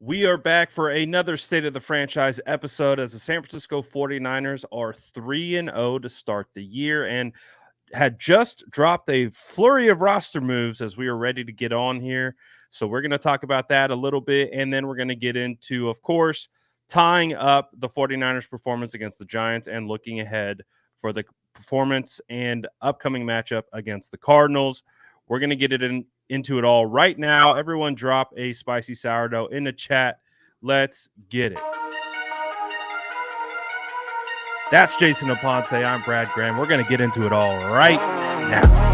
We are back for another State of the Franchise episode as the San Francisco 49ers are 3-0 to start the year and had just dropped a flurry of roster moves as we are ready to get on here. So we're going to talk about that a little bit, and then we're going to get into, of course, tying up the 49ers performance against the Giants and looking ahead for the performance and upcoming matchup against the Cardinals. We're going to get into it all right now. Everyone drop a spicy sourdough in the chat. Let's get it. That's Jason Aponte. I'm Brad Graham. We're going to get into it all right now.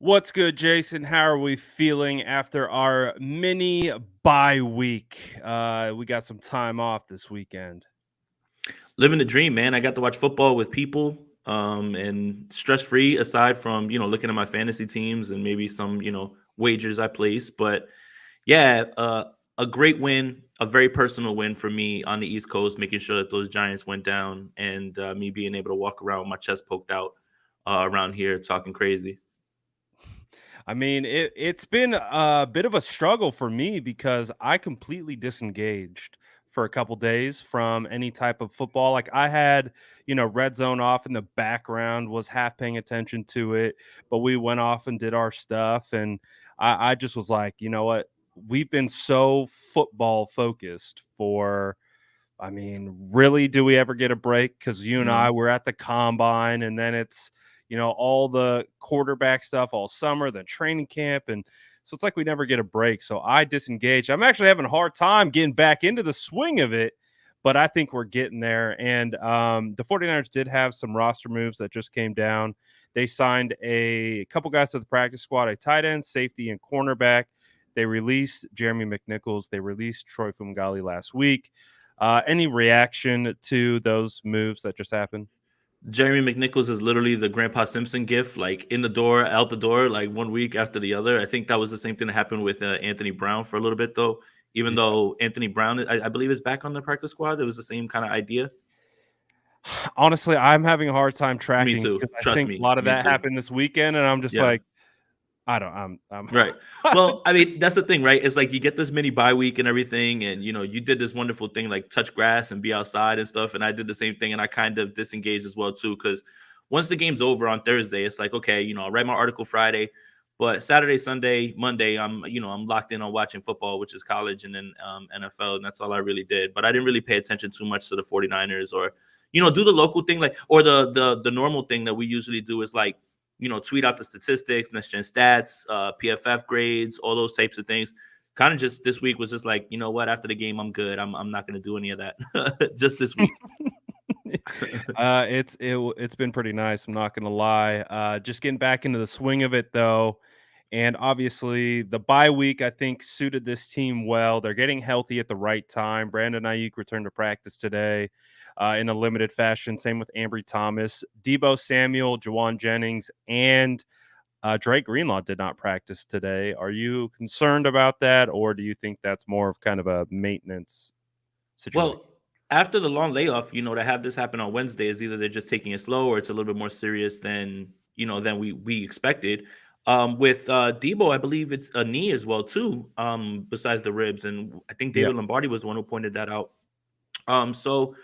What's good, Jason? How are we feeling after our mini bye week? We got some time off this weekend. Living the dream, man. I got to watch football with people and stress-free aside from, looking at my fantasy teams and maybe some, wagers I placed. But yeah, a great win, a very personal win for me on the East Coast, making sure that those Giants went down and me being able to walk around with my chest poked out around here talking crazy. I mean, it's been a bit of a struggle for me because I completely disengaged for a couple days from any type of football. Like I had, red zone off in the background, was half paying attention to it, but we went off and did our stuff. And I just was like, you know what? We've been so football focused for, I mean, really, do we ever get a break? Because you and I were at the combine, and then it's, all the quarterback stuff all summer, then training camp. And so it's like we never get a break. So I disengaged. I'm actually having a hard time getting back into the swing of it, but I think we're getting there. And the 49ers did have some roster moves that just came down. They signed a couple guys to the practice squad, a tight end, safety, and cornerback. They released Jeremy McNichols. They released Troy Fumagalli last week. Any reaction to those moves that just happened? Jeremy McNichols is literally the Grandpa Simpson gif, like in the door, out the door, like 1 week after the other. I think that was the same thing that happened with Anthony Brown for a little bit, though. Even though Anthony Brown, I believe, is back on the practice squad, it was the same kind of idea. Honestly, I'm having a hard time Me tracking too. because I Trust think me. a lot of Me that too. happened this weekend, and I'm just like, I'm right. Well, I mean, that's the thing, right? It's like you get this mini bye week and everything, and you did this wonderful thing like touch grass and be outside and stuff. And I did the same thing, and I kind of disengaged as well too, because once the game's over on Thursday, it's like, okay, I'll write my article Friday, but Saturday, Sunday, Monday, I'm locked in on watching football, which is college and then NFL, and that's all I really did. But I didn't really pay attention too much to the 49ers or, do the local thing, like, or the normal thing that we usually do is like, tweet out the statistics, next gen stats, PFF grades, all those types of things. Kind of just this week was just like, you know what? After the game, I'm good. I'm not going to do any of that just this week. It's been pretty nice. I'm not gonna lie. Just getting back into the swing of it though, and obviously the bye week I think suited this team well. They're getting healthy at the right time. Brandon Ayuk returned to practice today in a limited fashion. Same with Ambry Thomas, Deebo Samuel, Jawan Jennings, and Drake Greenlaw did not practice today. Are you concerned about that, or do you think that's more of kind of a maintenance situation? Well, after the long layoff, to have this happen on Wednesday is either they're just taking it slow or it's a little bit more serious than we expected. With Debo, I believe it's a knee as well too. Besides the ribs, and I think David Lombardi was the one who pointed that out. So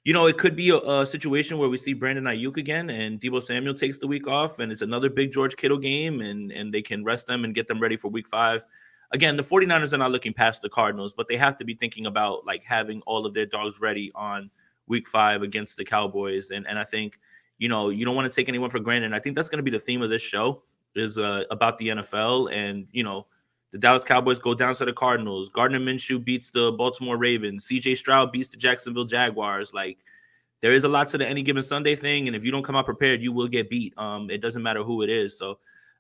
it could be a situation where we see Brandon Ayuk again and Deebo Samuel takes the week off and it's another big George Kittle game and they can rest them and get them ready for week 5. Again, the 49ers are not looking past the Cardinals, but they have to be thinking about like having all of their dogs ready on week 5 against the Cowboys. And I think, you don't want to take anyone for granted. And I think that's going to be the theme of this show is about the NFL and, the Dallas Cowboys go down to the Cardinals. Gardner Minshew beats the Baltimore Ravens. CJ Stroud beats the Jacksonville Jaguars. Like, there is a lot to the any given Sunday thing, and if you don't come out prepared, you will get beat. It doesn't matter who it is. So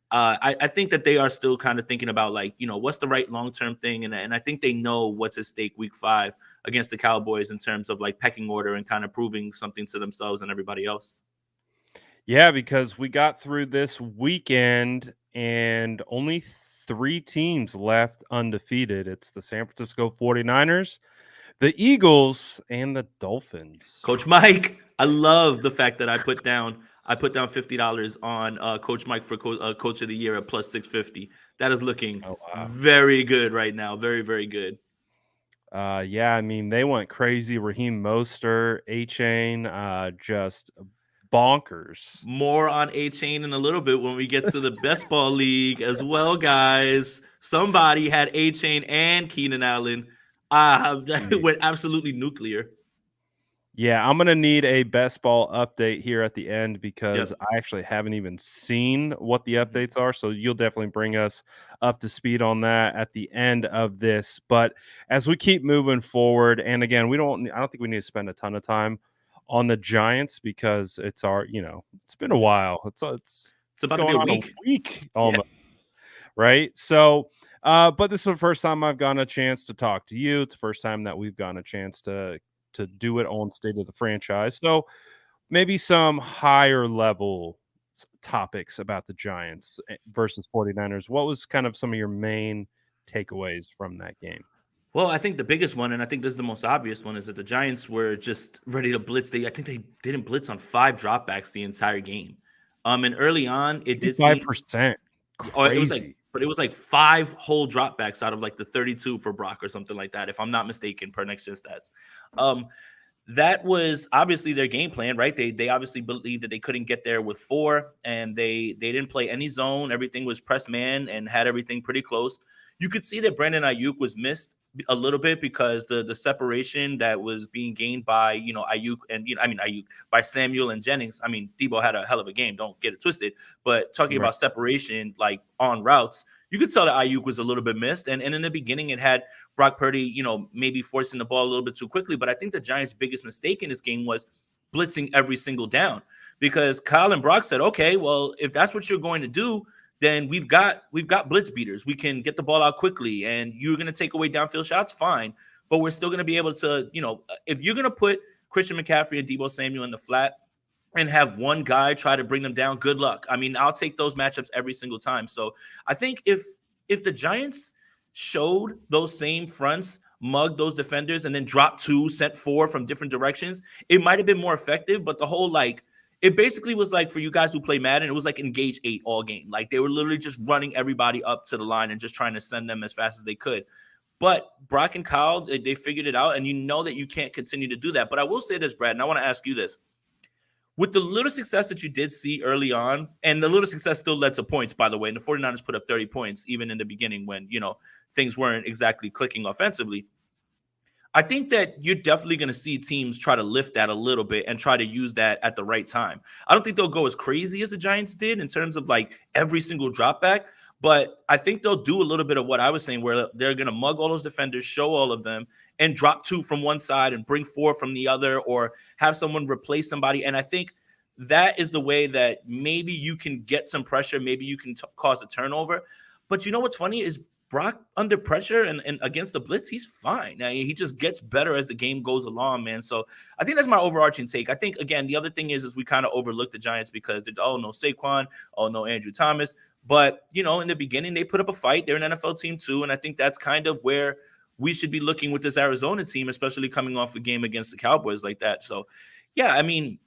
I think that they are still kind of thinking about, like, what's the right long-term thing, and I think they know what's at stake week 5 against the Cowboys in terms of, like, pecking order and kind of proving something to themselves and everybody else. Yeah, because we got through this weekend and only 3 teams left undefeated. It's the San Francisco 49ers, the Eagles, and the Dolphins. Coach Mike, I love the fact that I put down $50 on Coach Mike for Coach of the Year at plus 650. That is looking Oh, wow. very good right now. Very, very good. Yeah, I mean, they went crazy. Raheem Mostert, A-Chain, just bonkers. More on A Chain in a little bit when we get to the best ball league as well, guys. Somebody had A Chain and Keenan Allen. Mm. Went absolutely nuclear. Yeah, I'm gonna need a best ball update here at the end because Yep. I actually haven't even seen what the Mhm. updates are. So you'll definitely bring us up to speed on that at the end of this. But as we keep moving forward, and again, I don't think we need to spend a ton of time on the Giants because it's been a Mhm. while. It's It's about to be going a on a week. week Yeah. almost, right? So but this is the first time I've gotten a chance to talk to you. It's the first time that we've gotten a chance to do it on State of the Franchise. So maybe some higher level topics about the Giants versus 49ers. What was kind of some of your main takeaways from that game? Well, I think the biggest one, and I think this is the most obvious one, is that the Giants were just ready to blitz. I think they didn't blitz on 5 dropbacks the entire game. And early on, it did seem, 85%. or it was like, Crazy. but it was like 5 whole dropbacks out of like the 32 for Brock or something like that, if I'm not mistaken, per next gen stats. Um, that was obviously their game plan, right? They obviously believed that they couldn't get there with 4, and they didn't play any zone. Everything was press man and had everything pretty close. You could see that Brandon Ayuk was missed a little bit because the separation that was being gained by Ayuk and Ayuk by Samuel and Jennings. I mean, Debo had a hell of a game. Don't get it twisted. But talking Right. about separation, like on routes, you could tell that Ayuk was a little bit missed. And in the beginning, it had Brock Purdy, maybe forcing the ball a little bit too quickly. But I think the Giants' biggest mistake in this game was blitzing every single down because Kyle and Brock said, okay, well, if that's what you're going to do, then we've got blitz beaters. We can get the ball out quickly, and you're going to take away downfield shots, fine. But we're still going to be able to, if you're going to put Christian McCaffrey and Debo Samuel in the flat and have one guy try to bring them down, good luck. I mean, I'll take those matchups every single time. So I think if the Giants showed those same fronts, mugged those defenders, and then dropped 2, sent 4 from different directions, it might have been more effective. But the whole it basically was like for you guys who play Madden, it was like engage 8 all game. Like they were literally just running everybody up to the line and just trying to send them as fast as they could. But Brock and Kyle, they figured it out, and you know that you can't continue to do that. But I will say this, Brad, and I want to ask you this with the little success that you did see early on, and the little success still led to points, by the way, and the 49ers put up 30 points even in the beginning when, things weren't exactly clicking offensively. I think that you're definitely going to see teams try to lift that a little bit and try to use that at the right time. I don't think they'll go as crazy as the Giants did in terms of like every single drop back, but I think they'll do a little bit of what I was saying where they're going to mug all those defenders, show all of them, and drop 2 from one side and bring 4 from the other, or have someone replace somebody. And I think that is the way that maybe you can get some pressure, maybe you can cause a turnover. But you know what's funny is Brock under pressure and against the blitz, he's fine. Now, he just gets better as the game goes along, man. So I think that's my overarching take. I think again, the other thing is we kind of overlook the Giants because no Saquon, no Andrew Thomas. But in the beginning, they put up a fight. They're an NFL team too, and I think that's kind of where we should be looking with this Arizona team, especially coming off a game against the Cowboys like that. So, yeah, I mean,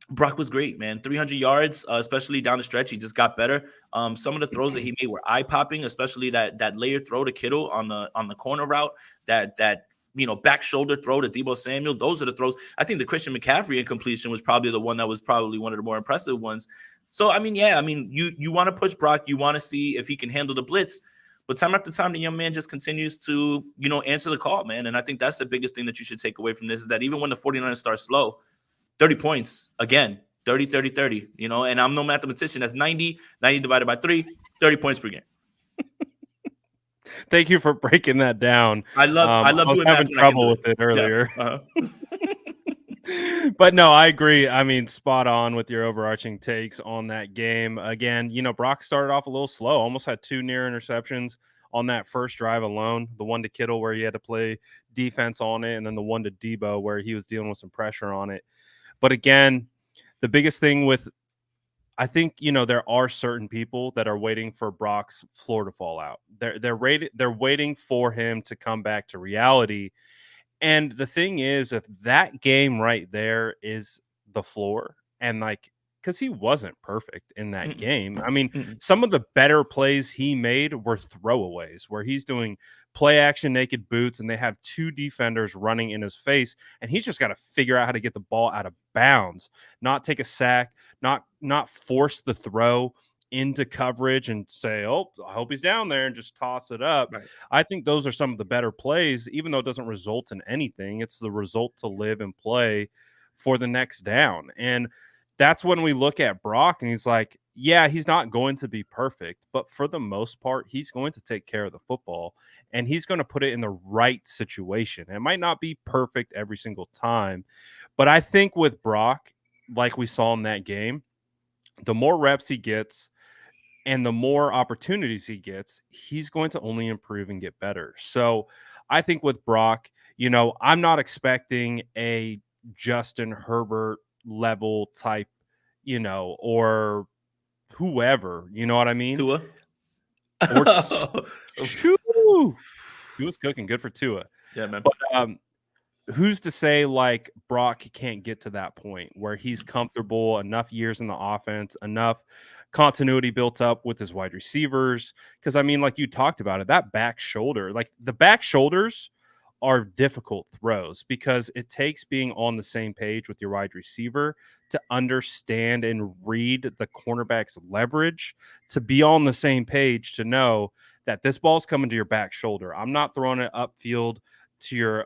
Brock was great, man. 300 yards, especially down the stretch. He just got better. Some of the throws that he made were eye popping, especially that layer throw to Kittle on the corner route. That back shoulder throw to Debo Samuel. Those are the throws. I think the Christian McCaffrey incompletion was probably the one that was probably one of the more impressive ones. So I mean, yeah, I mean, you want to push Brock. You want to see if he can handle the blitz. But time after time, the young man just continues to, answer the call, man. And I think that's the biggest thing that you should take away from this is that even when the 49ers start slow, 30 points again, 30, 30, 30, and I'm no mathematician. That's 90 divided by 3, 30 points per game. Thank you for breaking that down. I love I was doing math having when I can trouble do with it it. Yeah. earlier. Uh-huh. But no, I agree. I mean, spot on with your overarching takes on that game. Again, Brock started off a little slow, almost had 2 near interceptions on that first drive alone. The one to Kittle where he had to play defense on it, and then the one to Debo where he was dealing with some pressure on it. But again, the biggest thing with I think, there are certain people that are waiting for Brock's floor to fall out. They're waiting for him to come back to reality. And the thing is, if that game right there is the floor, and like, because he wasn't perfect in that Mm-mm, game. I mean, mm-mm. some of the better plays he made were throwaways where he's doing play action naked boots and they have two defenders running in his face. And he's just got to figure out how to get the ball out of bounds, not take a sack, not force the throw into coverage and say, oh, I hope he's down there and just toss it up. Right. I think those are some of the better plays, even though it doesn't result in anything. It's the result to live and play for the next down. And that's when we look at Brock and he's like, yeah, he's not going to be perfect, but for the most part, he's going to take care of the football and he's going to put it in the right situation. It might not be perfect every single time, but I think with Brock, like we saw in that game, the more reps he gets, and the more opportunities he gets, he's going to only improve and get better. So I think with Brock, I'm not expecting a Justin Herbert level type, or whoever, you know what I mean? Tua. Or Tua. Tua's cooking, good for Tua. Yeah, man. But who's to say like Brock can't get to that point where he's comfortable, enough years in the offense, enough continuity built up with his wide receivers? Because I mean, like you talked about it, that back shoulder, like the back shoulders are difficult throws because it takes being on the same page with your wide receiver to understand and read the cornerback's leverage, to be on the same page, to know that this ball's coming to your back shoulder. I'm not throwing it upfield to your,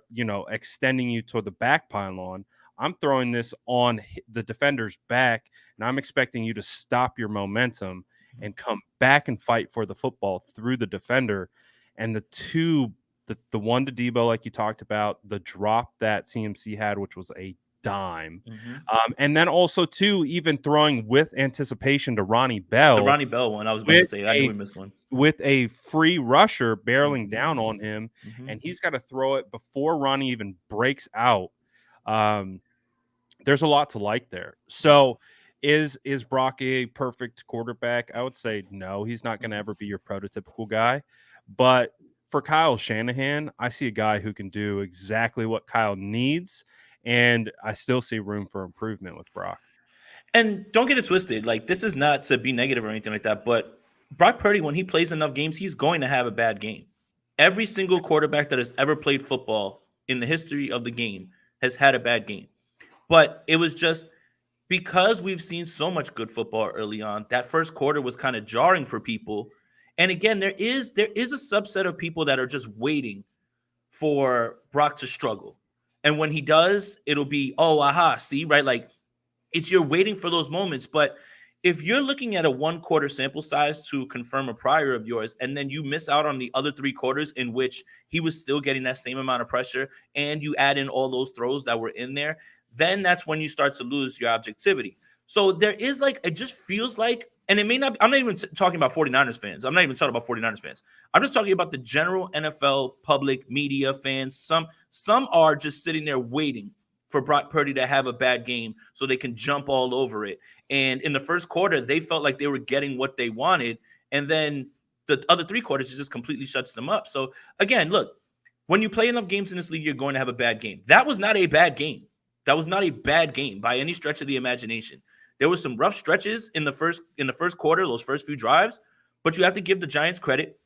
extending you toward the back pylon. I'm throwing this on the defender's back, and I'm expecting you to stop your momentum and come back and fight for the football through the defender. And the one to Debo, like you talked about, the drop that CMC had, which was a dime. Mm-hmm. And then also, too, even throwing with anticipation to Ronnie The Bell Ronnie Bell one, I was about to with say. I knew we missed one. with a free rusher barreling Mhm. down on him, Mhm. and he's got to throw it before Ronnie even breaks out. Um, there's a lot to like there. So is Brock a perfect quarterback? I would say no. He's not going to ever be your prototypical guy. But for Kyle Shanahan, I see a guy who can do exactly what Kyle needs, and I still see room for improvement with Brock. And don't get it twisted. Like, this is not to be negative or anything like that, but Brock Purdy, when he plays enough games, he's going to have a bad game. Every single quarterback that has ever played football in the history of the game has had a bad game. But it was just because we've seen so much good football early on, that first quarter was kind of jarring for people. And again, there is a subset of people that are just waiting for Brock to struggle. And when he does, it'll be, oh, aha, see, right? Like, it's you're waiting for those moments. But if you're looking at a 1 quarter sample size to confirm a prior of yours, and then you miss out on the other 3 quarters in which he was still getting that same amount of pressure, and you add in all those throws that were in there, then that's when you start to lose your objectivity. So there is, like, it just feels like, and it may not be, I'm not even talking about 49ers fans. I'm not even talking about 49ers fans. I'm just talking about the general NFL public media fans. Some are just sitting there waiting for Brock Purdy to have a bad game so they can jump all over it. And in the first quarter, they felt like they were getting what they wanted. And then the other 3 quarters, it just completely shuts them up. So again, look, when you play enough games in this league, you're going to have a bad game. That was not a bad game. That was not a bad game by any stretch of the imagination. There were some rough stretches in the first quarter, those first few drives, but you have to give the Giants credit.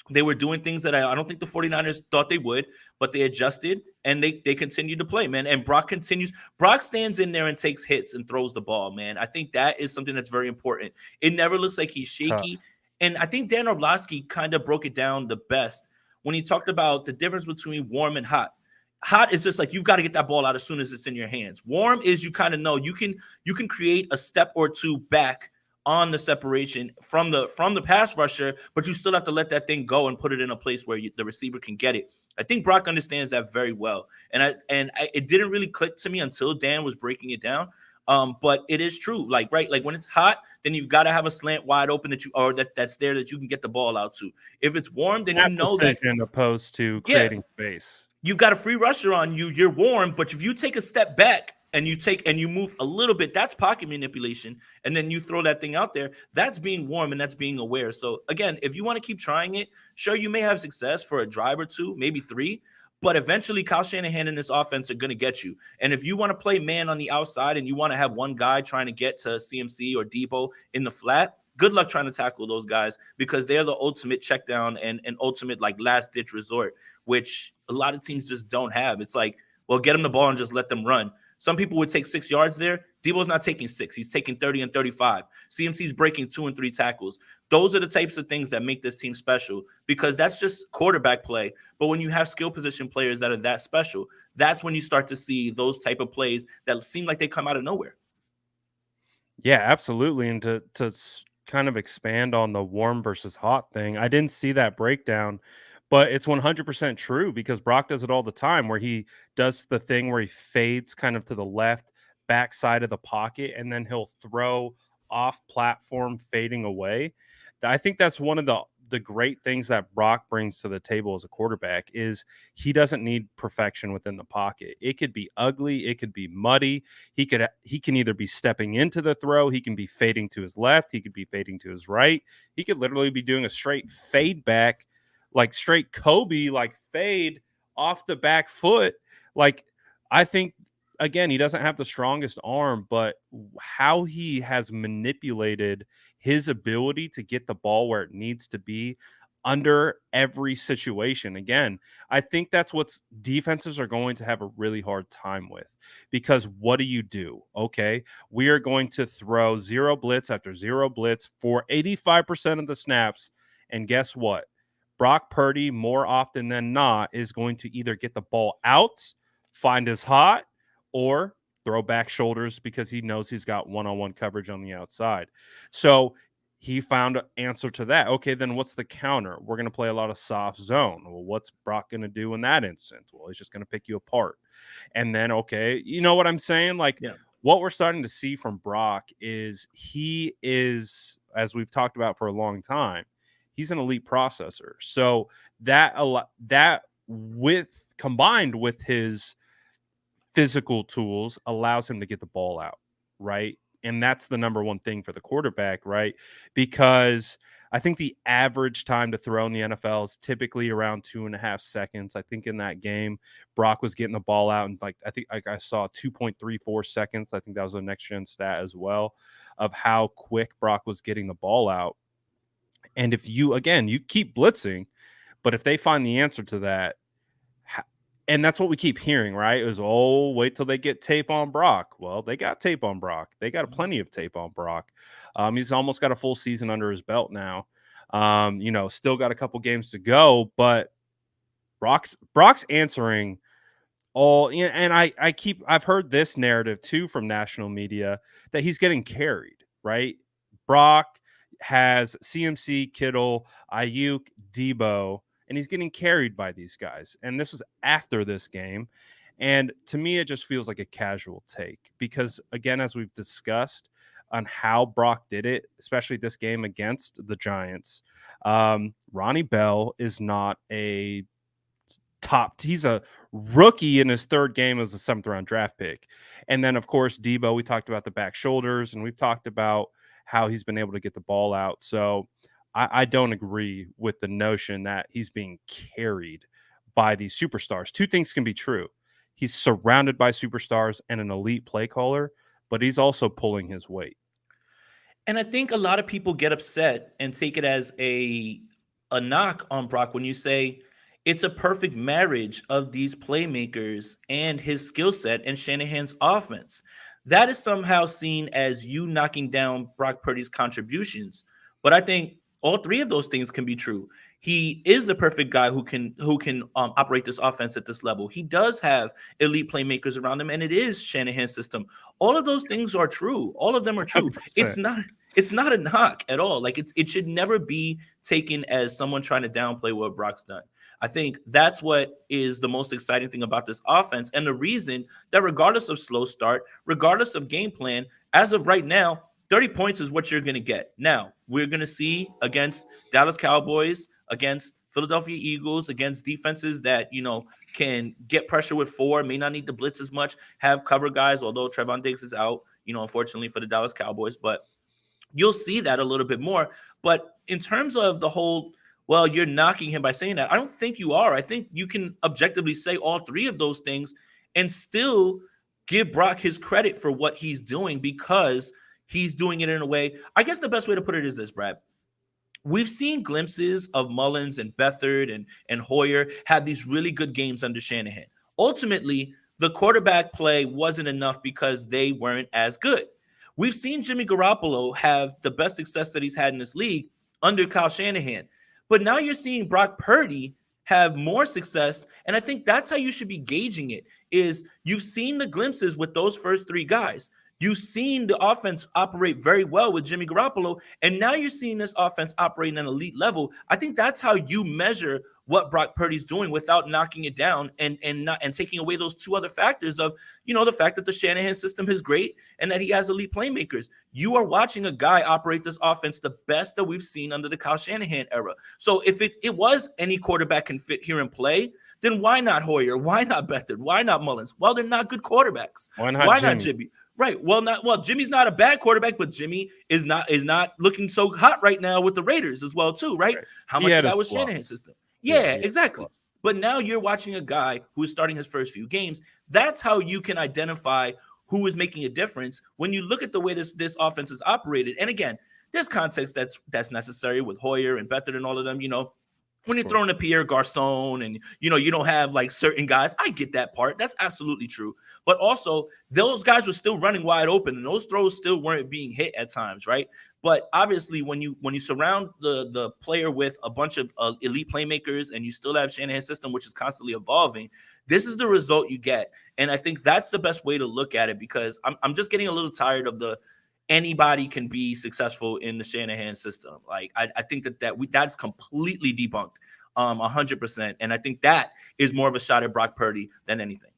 They were doing things that I don't think the 49ers thought they would, but they adjusted and they continued to play, man. And Brock continues. Brock stands in there and takes hits and throws the ball, man. I think that is something that's very important. It never looks like he's Tough. shaky. And I think Dan Orlovsky kind of broke it down the best when he talked about the difference between warm and hot. Hot is just like, you've got to get that ball out as soon as it's in your hands. Warm is you kind of know you can create a step or two back on the separation from the pass rusher, but you still have to let that thing go and put it in a place where the receiver can get it. I think Brock understands that very well, and it didn't really click to me until Dan was breaking it down. But it is true, like, right, like when it's hot, then you've got to have a slant wide open that's there that you can get the ball out to. If it's warm, then you know that opposed to yeah, creating space. you've got a free rusher on you. You're warm, but if you take a step back and you take and you move a little bit, that's pocket manipulation, and then you throw that thing out there, that's being warm and that's being aware. So again, if you want to keep trying it, sure, you may have success for a drive or two, maybe three, but eventually Kyle Shanahan and this offense are going to get you. And if you want to play man on the outside and you want to have one guy trying to get to CMC or Debo in the flat, good luck trying to tackle those guys, because they're the ultimate check down and ultimate like last ditch resort, which a lot of teams just don't have. It's like, well, get them the ball and just let them run. Some people would take 6 yards there. Debo's not taking 6. He's taking 30 and 35. CMC's breaking 2 and 3 tackles. Those are the types of things that make this team special, because that's just quarterback play. But when you have skill position players that are that special, that's when you start to see those type of plays that seem like they come out of nowhere. Yeah, absolutely. And to kind of expand on the warm versus hot thing, I didn't see that breakdown, but it's 100% true because Brock does it all the time where he does the thing where he fades kind of to the left backside of the pocket and then he'll throw off platform fading away. I think that's one of the great things that Brock brings to the table as a quarterback is he doesn't need perfection within the pocket. It could be ugly, it could be muddy, he can either be stepping into the throw, he can be fading to his left, he could be fading to his right. He could literally be doing a straight fade back, like straight Kobe, like fade off the back foot. Like I think again, he doesn't have the strongest arm, but how he has manipulated his ability to get the ball where it needs to be under every situation. Again, I think that's what defenses are going to have a really hard time with because what do you do? Okay, we are going to throw zero blitz after zero blitz for 85% of the snaps. And guess what? Brock Purdy, more often than not, is going to either get the ball out, find his hot, or throw back shoulders because he knows he's got one-on-one coverage on the outside. So he found an answer to that. Okay, then what's the counter? We're going to play a lot of soft zone. Well, what's Brock going to do in that instance? Well, he's just going to pick you apart. And then, okay, you know what I'm saying? Like Yeah. what we're starting to see from Brock is he is, as we've talked about for a long time, he's an elite processor. So that with combined with his physical tools allows him to get the ball out, right? And that's the number one thing for the quarterback, right? Because I think the average time to throw in the NFL is typically around 2.5 seconds. I think in that game, Brock was getting the ball out, and like I think I saw 2.34 seconds. I think that was a next gen stat as well of how quick Brock was getting the ball out. And if you again, you keep blitzing, but if they find the answer to that, and that's what we keep hearing, right? Is oh, wait till they get tape on Brock. Well, they got tape on Brock. They got plenty of tape on Brock. He's almost got a full season under his belt now. Still got a couple games to go, but Brock's answering all. And I've heard this narrative too from national media that he's getting carried, right? Brock has CMC, Kittle, Ayuk, Debo, and he's getting carried by these guys. And this was after this game. And to me, it just feels like a casual take because, again, as we've discussed on how Brock did it, especially this game against the Giants, Ronnie Bell is not a he's a rookie in his third game as a 7th-round draft pick. And then, of course, Debo, we talked about the back shoulders, and we've talked about how he's been able to get the ball out. So I don't agree with the notion that he's being carried by these superstars. Two things can be true. He's surrounded by superstars and an elite play caller, but he's also pulling his weight. And I think a lot of people get upset and take it as a knock on Brock when you say it's a perfect marriage of these playmakers and his skill set and Shanahan's offense. That is somehow seen as you knocking down Brock Purdy's contributions. But I think all three of those things can be true. He is the perfect guy who can operate this offense at this level. He does have elite playmakers around him, and it is Shanahan's system. All of those things are true. All of them are true. 100%. It's not a knock at all. Like it should never be taken as someone trying to downplay what Brock's done. I think that's what is the most exciting thing about this offense, and the reason that regardless of slow start, regardless of game plan, as of right now, 30 points is what you're going to get. Now, we're going to see against Dallas Cowboys, against Philadelphia Eagles against defenses that, can get pressure with four, may not need to blitz as much, have cover guys, although Trevon Diggs is out, unfortunately for the Dallas Cowboys. But you'll see that a little bit more. But in terms of the whole, well, you're knocking him by saying that, I don't think you are. I think you can objectively say all three of those things and still give Brock his credit for what he's doing, because he's doing it in a way. I guess the best way to put it is this, Brad. We've seen glimpses of Mullins and Beathard and Hoyer have these really good games under Shanahan. Ultimately, the quarterback play wasn't enough because they weren't as good. We've seen Jimmy Garoppolo have the best success that he's had in this league under Kyle Shanahan. But now you're seeing Brock Purdy have more success, and I think that's how you should be gauging it, is you've seen the glimpses with those first three guys. You've seen the offense operate very well with Jimmy Garoppolo, and now you're seeing this offense operate at an elite level. I think that's how you measure what Brock Purdy's doing without knocking it down and taking away those two other factors of, the fact that the Shanahan system is great and that he has elite playmakers. You are watching a guy operate this offense the best that we've seen under the Kyle Shanahan era. So if it was any quarterback can fit here and play, then why not Hoyer? Why not Beathard? Why not Mullins? Well, they're not good quarterbacks. Why Not Jimmy? Jimmy? Right. Well, Jimmy's not a bad quarterback, but Jimmy is not looking so hot right now with the Raiders as well, too, right? How much of that was Shanahan's system? Yeah, exactly. But now you're watching a guy who is starting his first few games. That's how you can identify who is making a difference when you look at the way this offense is operated. And again, there's context that's necessary with Hoyer and Beathard and all of them, when you're throwing a Pierre Garcon and, you don't have like certain guys. I get that part. That's absolutely true. But also those guys were still running wide open and those throws still weren't being hit at times, right? But obviously when you surround the player with a bunch of elite playmakers and you still have Shanahan's system, which is constantly evolving, this is the result you get. And I think that's the best way to look at it, because I'm just getting a little tired of the anybody can be successful in the Shanahan system. Like, I think that's completely debunked, 100%. And I think that is more of a shot at Brock Purdy than anything.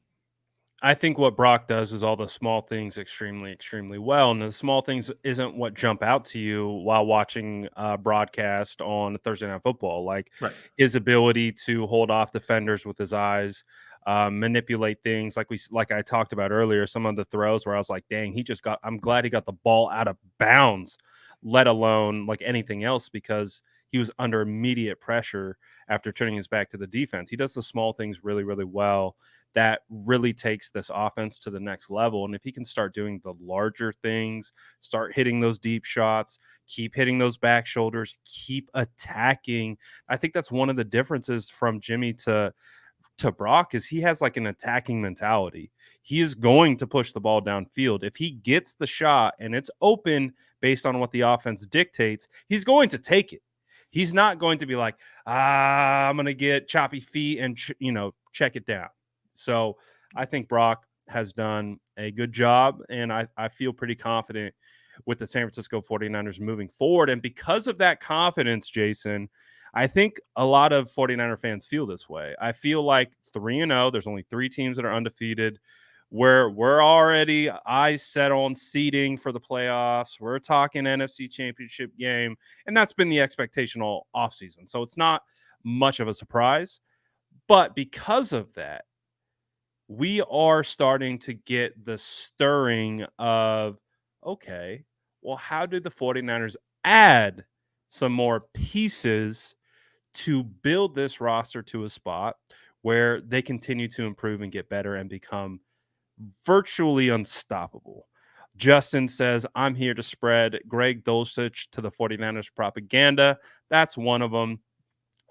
I think what Brock does is all the small things extremely, extremely well. And the small things isn't what jump out to you while watching broadcast on Thursday Night Football. Like his ability to hold off defenders with his eyes, manipulate things like I talked about earlier. Some of the throws where I was like, dang, I'm glad he got the ball out of bounds, let alone like anything else, because he was under immediate pressure after turning his back to the defense. He does the small things really, really well. That really takes this offense to the next level. And if he can start doing the larger things, start hitting those deep shots, keep hitting those back shoulders, keep attacking. I think that's one of the differences from Jimmy to Brock, is he has like an attacking mentality. He is going to push the ball downfield. If he gets the shot and it's open based on what the offense dictates, he's going to take it. He's not going to be like, I'm going to get choppy feet and, check it down. So I think Brock has done a good job, and I feel pretty confident with the San Francisco 49ers moving forward. And because of that confidence, Jason, I think a lot of 49er fans feel this way. I feel like 3-0, there's only 3 teams that are undefeated. We're already eyes set on seeding for the playoffs. We're talking NFC Championship game, and that's been the expectation all offseason. So it's not much of a surprise. But because of that, we are starting to get the stirring of, okay, well, how did the 49ers add some more pieces to build this roster to a spot where they continue to improve and get better and become virtually unstoppable? Justin says, I'm here to spread Greg Dulcich to the 49ers propaganda. That's one of them.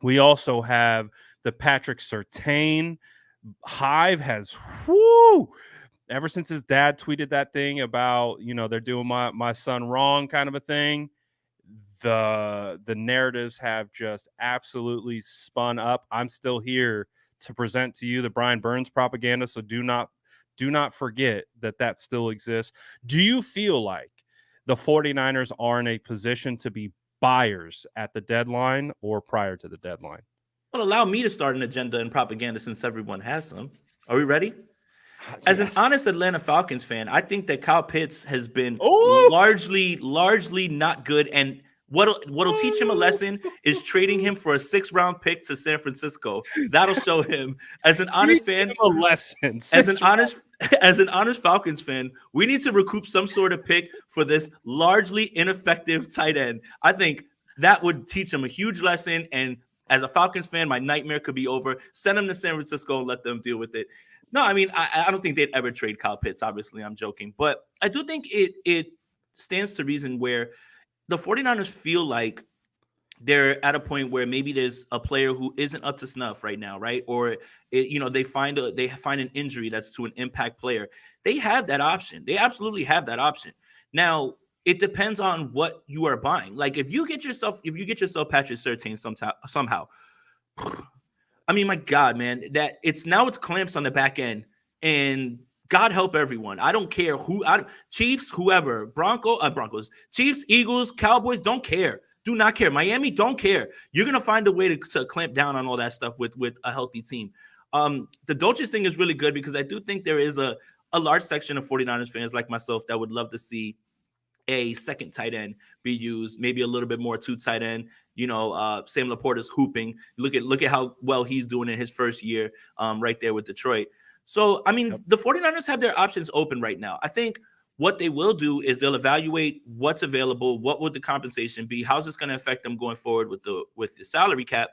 We also have the Patrick Surtain. Hive has, ever since his dad tweeted that thing about, they're doing my son wrong kind of a thing, the narratives have just absolutely spun up. I'm still here to present to you the Brian Burns propaganda, so do not forget that still exists. Do you feel like the 49ers are in a position to be buyers at the deadline or prior to the deadline? Well, allow me to start an agenda and propaganda since everyone has some. Are we ready? As an honest Atlanta Falcons fan, I think that Kyle Pitts has been largely not good. And What'll teach him a lesson is trading him for a 6th round pick to San Francisco. That'll show him as an honest Teach fan, him a lesson. as an 6 honest as an honest Falcons fan, we need to recoup some sort of pick for this largely ineffective tight end. I think that would teach him a huge lesson. And as a Falcons fan, my nightmare could be over. Send him to San Francisco and let them deal with it. No, I mean, I don't think they'd ever trade Kyle Pitts. Obviously, I'm joking. But I do think it stands to reason where the 49ers feel like they're at a point where maybe there's a player who isn't up to snuff right now, right? Or they find an injury that's to an impact player. They have that option. They absolutely have that option. Now, it depends on what you are buying. Like if you get yourself Patrick Surtain somehow. I mean, my God, man, it's clamps on the back end, and God help everyone. I don't care Chiefs, whoever, Broncos, Chiefs, Eagles, Cowboys, don't care. Do not care. Miami, don't care. You're gonna find a way to clamp down on all that stuff with a healthy team. The Dolces thing is really good because I do think there is a large section of 49ers fans like myself that would love to see a second tight end be used, maybe a little bit more two tight end. Sam Laporta's hooping. Look at how well he's doing in his first year, right there with Detroit. So, I mean, Yep. the 49ers have their options open right now. I think what they will do is they'll evaluate what's available, what would the compensation be, how's this going to affect them going forward with the salary cap,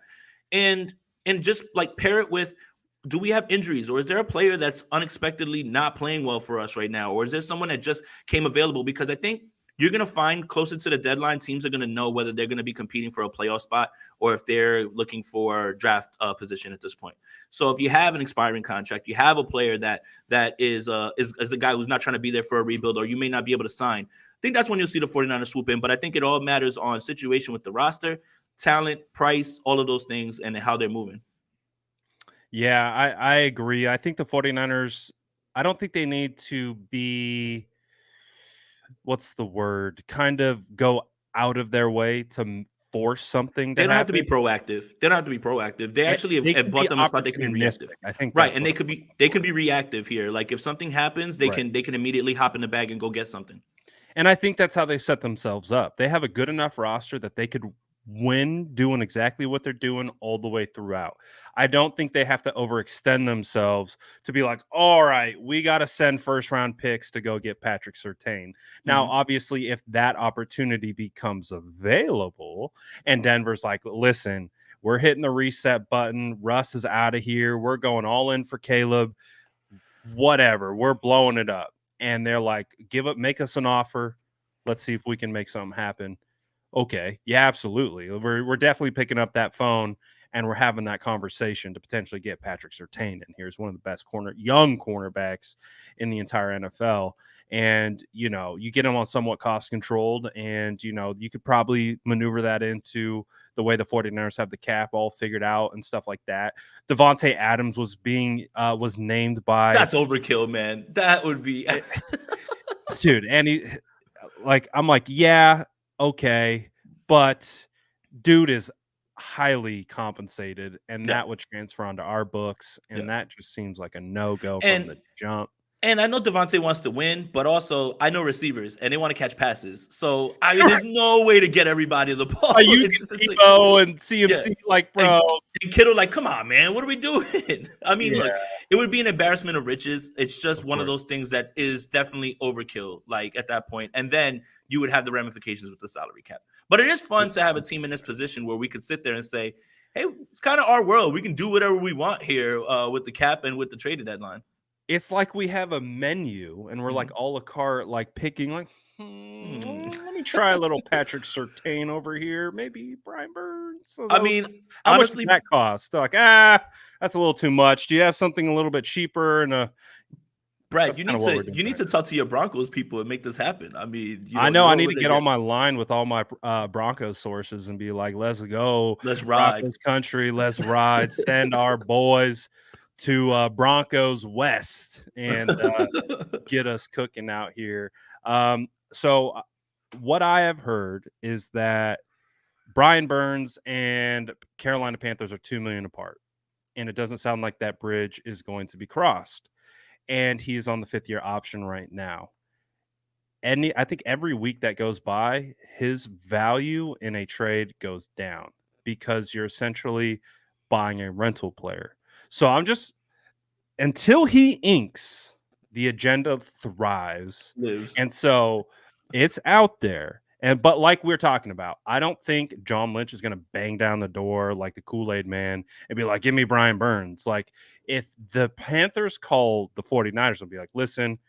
and just like pair it with, do we have injuries, or is there a player that's unexpectedly not playing well for us right now, or is there someone that just came available? Because I think you're going to find closer to the deadline, teams are going to know whether they're going to be competing for a playoff spot or if they're looking for draft position at this point. So if you have an expiring contract, you have a player that is a guy who's not trying to be there for a rebuild, or you may not be able to sign. I think that's when you'll see the 49ers swoop in. But I think it all matters on situation with the roster, talent, price, all of those things, and how they're moving. Yeah, I agree. I think the 49ers, I don't think they need to be, what's the word? Kind of go out of their way to force something They to don't have to be happen. proactive. They don't have to be proactive. They actually They have can bought be them a spot. They can be reactive, opportunistic. I think right? that's And what I'm looking they for. can be reactive here. Like if something happens, Right. they can immediately hop in the bag and go get something. And I think that's how they set themselves up. They have a good enough roster that they could win doing exactly what they're doing all the way throughout. I don't think they have to overextend themselves to be like, all right, we got to send first round picks to go get Patrick Surtain. Now, Mm-hmm. obviously, if that opportunity becomes available and Denver's like, listen, we're hitting the reset button, Russ is out of here, we're going all in for Caleb, whatever, we're blowing it up. And they're like, make us an offer. Let's see if we can make something happen. Okay. Yeah, absolutely. We're definitely picking up that phone and we're having that conversation to potentially get Patrick Surtain in here. He's one of the best young cornerbacks in the entire NFL. And, you get him on somewhat cost controlled and, you could probably maneuver that into the way the 49ers have the cap all figured out and stuff like that. Devontae Adams was named by, That's overkill, man. That would be. dude. And I'm like, yeah, okay. But dude is highly compensated, and Yeah, that would transfer onto our books, yeah. and that just seems like a no-go from And the jump. I know Devontae wants to win, but also I know receivers and they want to catch passes. So I mean, there's no way to get everybody the ball. You It's like, Debo and yeah. CMC, like, And, bro. and Kittle, like, come on, man, what are we doing? I mean, Yeah, look, it would be an embarrassment of riches. It's just of one of course. those things that is definitely overkill, like at that point. And then you would have the ramifications with the salary cap. But it is fun to have a team in this position where we could sit there and say, hey, it's kind of our world. We can do whatever we want here with the cap and with the trade deadline. It's like we have a menu, and we're like Mhm. a la carte, like picking, like, Hmm. let me try a little Patrick Surtain over here, maybe Brian Burns. I mean, How much does honestly, that cost? They're like, that's a little too much. Do you have something a little bit cheaper? And Brad, that's kind of what we're doing you need right to now. talk to your Broncos people and make this happen. I mean, I you know I know need where to they get get. on my line with all my Broncos sources and be like, let's go, Let's ride. Broncos country, let's ride, send our boys to Broncos West and get us cooking out here. So what I have heard is that Brian Burns and Carolina Panthers are 2 million apart, and it doesn't sound like that bridge is going to be crossed. And he's on the 5th-year option right now. I think every week that goes by, his value in a trade goes down because you're essentially buying a rental player. So I'm just until he inks, the agenda thrives. Lives. And so it's out there. And but like we're talking about, I don't think John Lynch is going to bang down the door like the Kool-Aid man and be like, give me Brian Burns. Like if the Panthers call the 49ers, will be like, listen,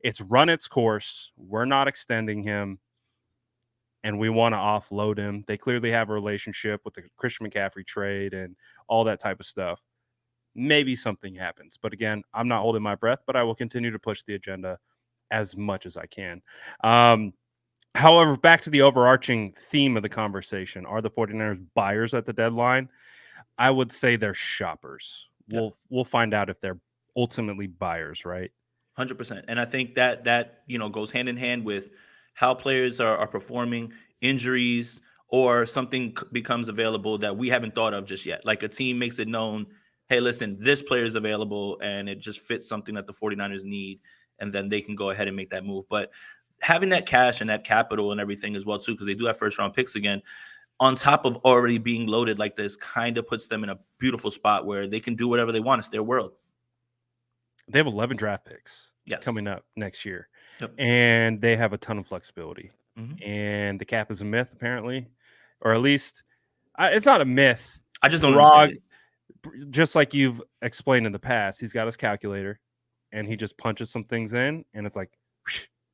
it's run its course. We're not extending him and we want to offload him. They clearly have a relationship with the Christian McCaffrey trade and all that type of stuff. Maybe something happens. But again, I'm not holding my breath, but I will continue to push the agenda as much as I can. However, back to the overarching theme of the conversation, are the 49ers buyers at the deadline? I would say they're shoppers. Yeah. We'll find out if they're ultimately buyers, right? 100%. And I think that goes hand in hand with how players are performing, injuries, or something becomes available that we haven't thought of just yet. Like a team makes it known, hey, listen, this player is available, and it just fits something that the 49ers need, and then they can go ahead and make that move. But having that cash and that capital and everything as well, too, because they do have first round picks again, on top of already being loaded like this, kind of puts them in a beautiful spot where they can do whatever they want. It's their world. They have 11 draft picks Yes. coming up next year, Yep. and they have a ton of flexibility. Mhm. And the cap is a myth, apparently, or at least it's not a myth. I just don't understand Brog, it. just like you've explained in the past, he's got his calculator, and he just punches some things in, and it's like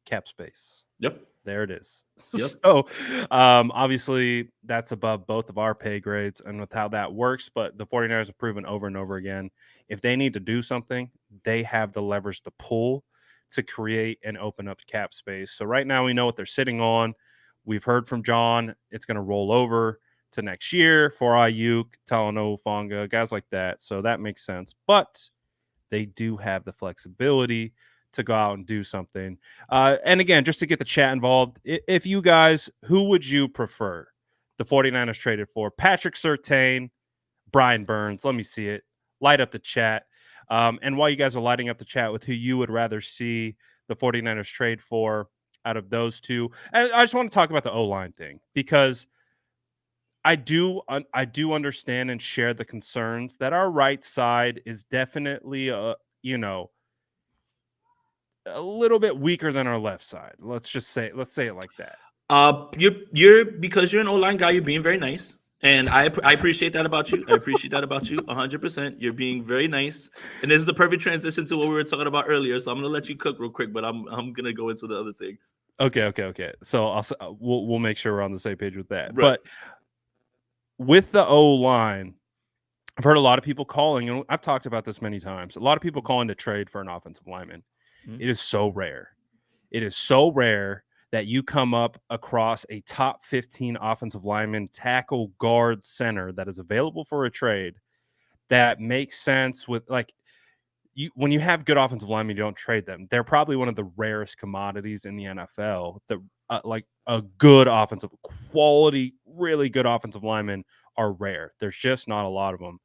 cap space. Yep. There it is. Yep. So, obviously, that's above both of our pay grades and with how that works. But the 49ers have proven over and over again, if they need to do something, they have the leverage to pull to create and open up cap space. So, right now, we know what they're sitting on. We've heard from John. It's going to roll over to next year for Ayuk, Talanoa, Fonga, guys like that. So, that makes sense. But they do have the flexibility to go out and do something. And again, just to get the chat involved, if you guys, who would you prefer the 49ers traded for? Patrick Surtain, Brian Burns. Let me see it. Light up the chat. And while you guys are lighting up the chat with who you would rather see the 49ers trade for out of those two, and I just want to talk about the O-line thing because I do understand and share the concerns that our right side is definitely a little bit weaker than our left side. Let's say it like that. You're because you're an O-line guy. You're being very nice, and I appreciate that about you. I appreciate that about you 100%. You're being very nice, and this is a perfect transition to what we were talking about earlier. So I'm gonna let you cook real quick, but I'm gonna go into the other thing. Okay. So we'll make sure we're on the same page with that. Right. But with the O line, I've heard a lot of people calling, and I've talked about this many times. A lot of people calling to trade for an offensive lineman. Mhm. It is so rare. It is so rare that you come up across a top 15 offensive lineman, tackle, guard, center that is available for a trade that makes sense with like when you have good offensive linemen, you don't trade them. They're probably one of the rarest commodities in the NFL. Like a good offensive quality, really good offensive linemen are rare. There's just not a lot of them.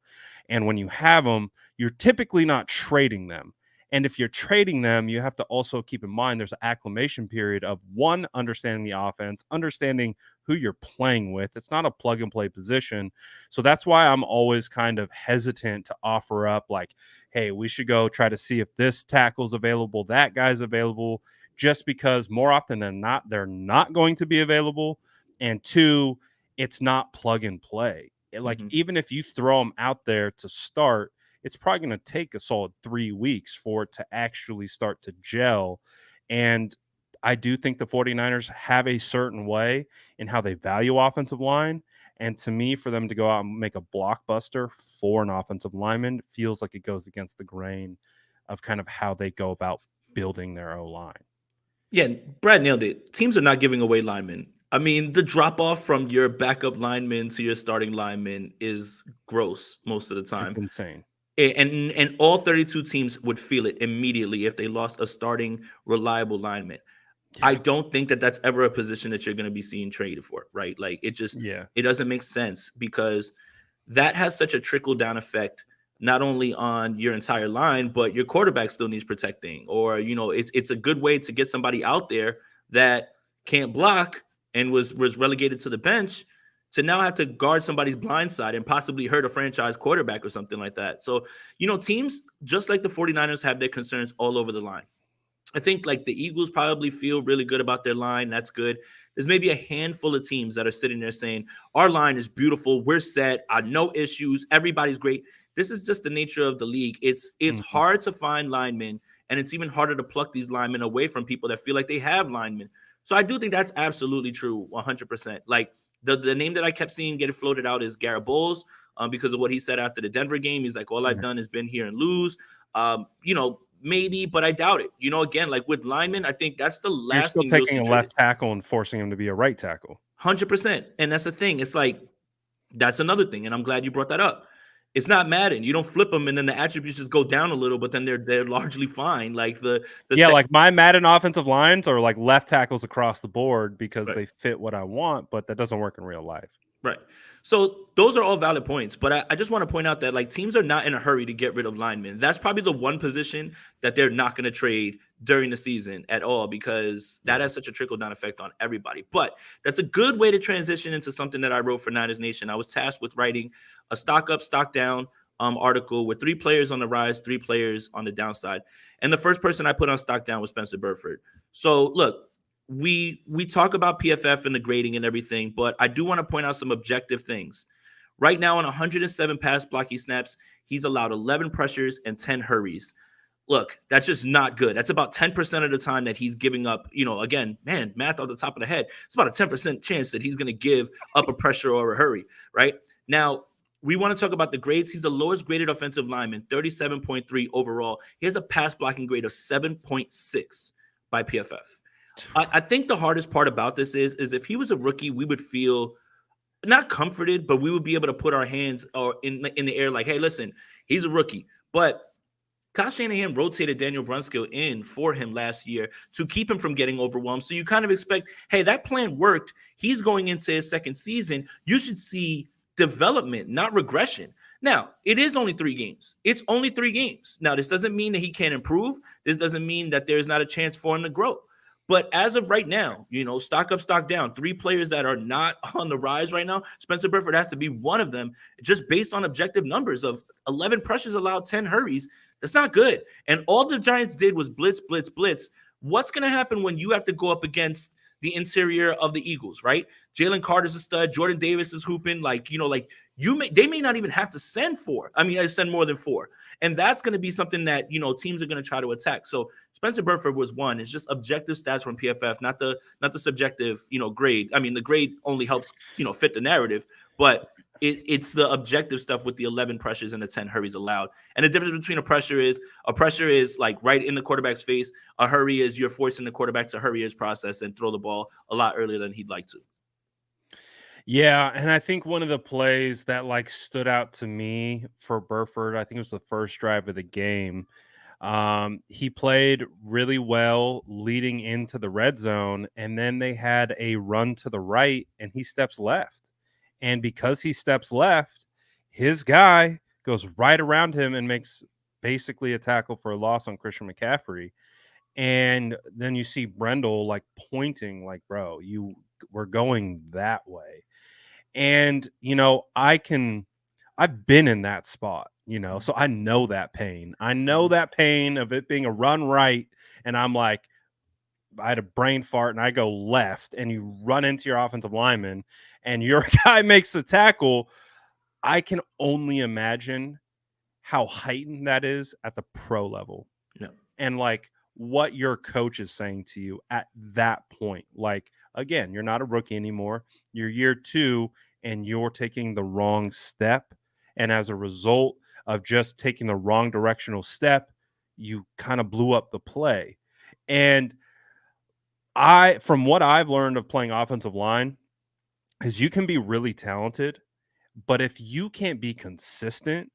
And when you have them, you're typically not trading them. And if you're trading them, you have to also keep in mind there's an acclimation period of one, understanding the offense, understanding who you're playing with. It's not a plug and play position. So that's why I'm always kind of hesitant to offer up like, hey, we should go try to see if this tackle's available, that guy's available, just because more often than not, they're not going to be available. And two, it's not plug and play. Like, Mhm. even if you throw them out there to start, it's probably going to take a solid 3 weeks for it to actually start to gel. And I do think the 49ers have a certain way in how they value offensive line. And to me, for them to go out and make a blockbuster for an offensive lineman feels like it goes against the grain of kind of how they go about building their O line. Yeah, Brad nailed it. Teams are not giving away linemen. I mean, the drop off from your backup lineman to your starting lineman is gross most of the It's time. insane. And all 32 teams would feel it immediately if they lost a starting reliable lineman. I Yeah. don't think that that's ever a position that you're going to be seeing traded for, right? Like Yeah. it doesn't make sense because that has such a trickle down effect not only on your entire line, but your quarterback still needs protecting, or it's a good way to get somebody out there, that can't block and was relegated to the bench to now have to guard somebody's blind side and possibly hurt a franchise quarterback or something like that. So, teams just like the 49ers have their concerns all over the line. I think like the Eagles probably feel really good about their line. That's good. There's maybe a handful of teams that are sitting there saying, our line is beautiful. We're set. No issues. Everybody's great. This is just the nature of the league. It's Mhm. hard to find linemen, and it's even harder to pluck these linemen away from people that feel like they have linemen. So I do think that's absolutely true, 100%. Like the name that I kept seeing get floated out is Garrett Bowles, because of what he said after the Denver game. He's like, all I've Yeah. done is been here and lose. Maybe, but I doubt it. Again, like with linemen, I think that's the You're last still thing you'll taking see a traded. left tackle and forcing him to be a right tackle. 100%. And that's the thing. It's like, that's another thing. And I'm glad you brought that up. It's not Madden. You don't flip them and then the attributes just go down a little, but then they're largely fine. Like the Yeah, tech. like my Madden offensive lines are like left tackles across the board because Right. they fit what I want, but that doesn't work in real life. Right. So those are all valid points, but I just want to point out that like teams are not in a hurry to get rid of linemen. That's probably the one position that they're not going to trade during the season at all because that Yeah. has such a trickle down effect on everybody. But that's a good way to transition into something that I wrote for Niners Nation. I was tasked with writing a stock up, stock down article with 3 players on the rise, 3 players on the downside. And the first person I put on stock down was Spencer Burford. So look, we talk about PFF and the grading and everything, but I do want to point out some objective things. Right now, on 107 pass blocking snaps, he's allowed 11 pressures and 10 hurries. Look, that's just not good. That's about 10% of the time that he's giving up. Again, man, math on the top of the head. It's about a 10% chance that he's going to give up a pressure or a hurry, right? Now, we want to talk about the grades. He's the lowest graded offensive lineman, 37.3 overall. He has a pass blocking grade of 7.6 by PFF. I think the hardest part about this is if he was a rookie, we would feel not comforted, but we would be able to put our hands or in the air like, hey, listen, he's a rookie. But Kyle Shanahan rotated Daniel Brunskill in for him last year to keep him from getting overwhelmed. So you kind of expect, hey, that plan worked. He's going into his second season. You should see development, not regression. Now, it is only 3 games. It's only 3 games. Now, this doesn't mean that he can't improve. This doesn't mean that there's not a chance for him to grow. But as of right now, stock up, stock down. 3 players that are not on the rise right now. Spencer Burford has to be one of them, just based on objective numbers of 11 pressures allowed, 10 hurries. That's not good. And all the Giants did was blitz, blitz, blitz. What's going to happen when you have to go up against the interior of the Eagles, right? Jalen Carter's a stud. Jordan Davis is hooping. They may not even have to send 4. I mean, I send more than 4. And that's going to be something that, teams are going to try to attack. So Spencer Burford was one. It's just objective stats from PFF, not the subjective, grade. I mean, the grade only helps, fit the narrative, but it's the objective stuff with the 11 pressures and the 10 hurries allowed. And the difference between a pressure is like right in the quarterback's face. A hurry is you're forcing the quarterback to hurry his process and throw the ball a lot earlier than he'd like to. Yeah, and I think one of the plays that like stood out to me for Burford, I think it was the first drive of the game. He played really well leading into the red zone, and then they had a run to the right, and he steps left. And because he steps left, his guy goes right around him and makes basically a tackle for a loss on Christian McCaffrey. And then you see Brendel like pointing, like, bro, you we're going that way. And I've been in that spot, so I know that pain. I know Mhm. that pain of it being a run right, and I'm like, I had a brain fart and I go left, and you run into your offensive lineman, and your guy makes the tackle. I can only imagine how heightened that is at the pro level, Yeah. and like what your coach is saying to you at that point. Like, again, you're not a rookie anymore. You're year 2 and you're taking the wrong step. And as a result of just taking the wrong directional step, you kind of blew up the play. And from what I've learned of playing offensive line, is you can be really talented, but if you can't be consistent,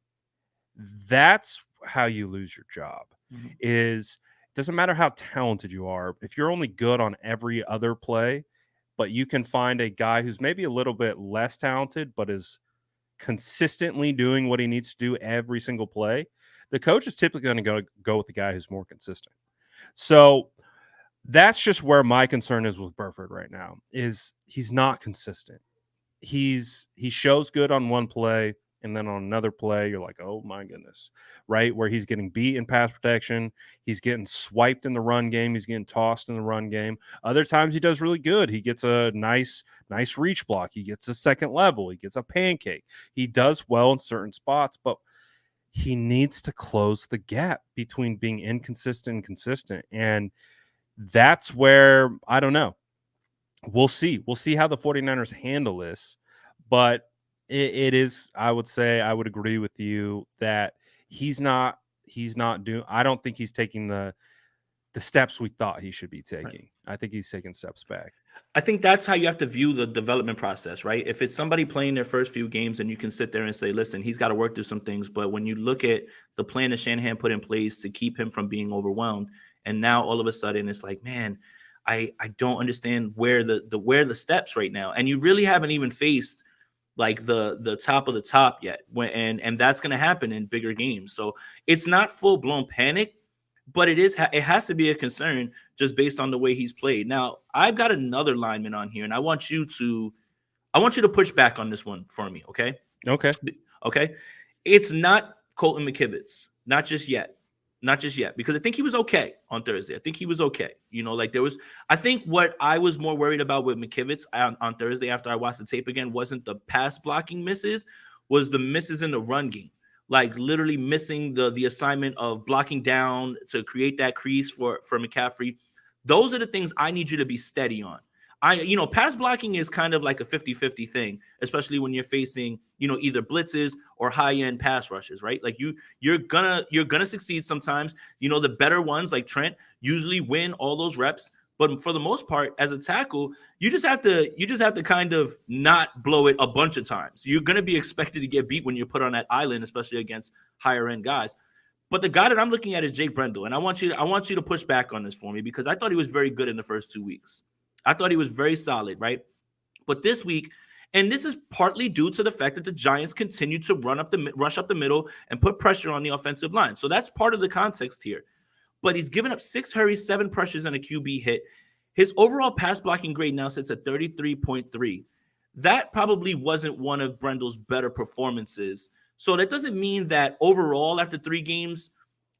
that's how you lose your job. Mhm. Is doesn't matter how talented you are. If you're only good on every other play, but you can find a guy who's maybe a little bit less talented, but is consistently doing what he needs to do every single play, the coach is typically going to go with the guy who's more consistent. So That's just where my concern is with Burford right now, is he's not consistent. He shows good on one play, and then on another play, you're like, "Oh my goodness." Right? Where he's getting beat in pass protection, he's getting swiped in the run game, he's getting tossed in the run game. Other times he does really good. He gets a nice reach block, he gets a second level, he gets a pancake. He does well in certain spots, but he needs to close the gap between being inconsistent and consistent. And that's where I don't know. We'll see. We'll see how the 49ers handle this. But it is, I would say, I would agree with you that he's not doing, I don't think he's taking the steps we thought he should be Right. taking. I think he's taking steps back. I think that's how you have to view the development process, right? If it's somebody playing their first few games, and you can sit there and say, listen, he's got to work through some things. But when you look at the plan that Shanahan put in place to keep him from being overwhelmed, and now all of a sudden it's like, man, I don't understand where the steps right now. And you really haven't even faced like the top of the top yet. And that's gonna happen in bigger games. So it's not full-blown panic, but it has to be a concern just based on the way he's played. Now, I've got another lineman on here, and I want you to push back on this one for me, okay? Okay. Okay. It's not Colton McKivitz, not just yet. Not just yet, because I think he was okay on Thursday. I think he was okay. Like I think what I was more worried about with McKivitz on Thursday after I watched the tape again wasn't the pass blocking misses, was the misses in the run game. Like literally missing the assignment of blocking down to create that crease for McCaffrey. Those are the things I need you to be steady on. Pass blocking is kind of like a 50-50 thing, especially when you're facing, either blitzes or high-end pass rushes, right? Like you're gonna succeed sometimes. The better ones like Trent usually win all those reps. But for the most part, as a tackle, you just have to kind of not blow it a bunch of times. You're gonna be expected to get beat when you're put on that island, especially against higher end guys. But the guy that I'm looking at is Jake Brendel, and I want you to push back on this for me, because I thought he was very good in the first 2 weeks. I thought he was very solid, right? But this week, and this is partly due to the fact that the Giants continue to rush up the middle and put pressure on the offensive line. So that's part of the context here. But he's given up 6 hurries, 7 pressures, and a QB hit. His overall pass blocking grade now sits at 33.3. That probably wasn't one of Brendel's better performances. So that doesn't mean that overall after 3 games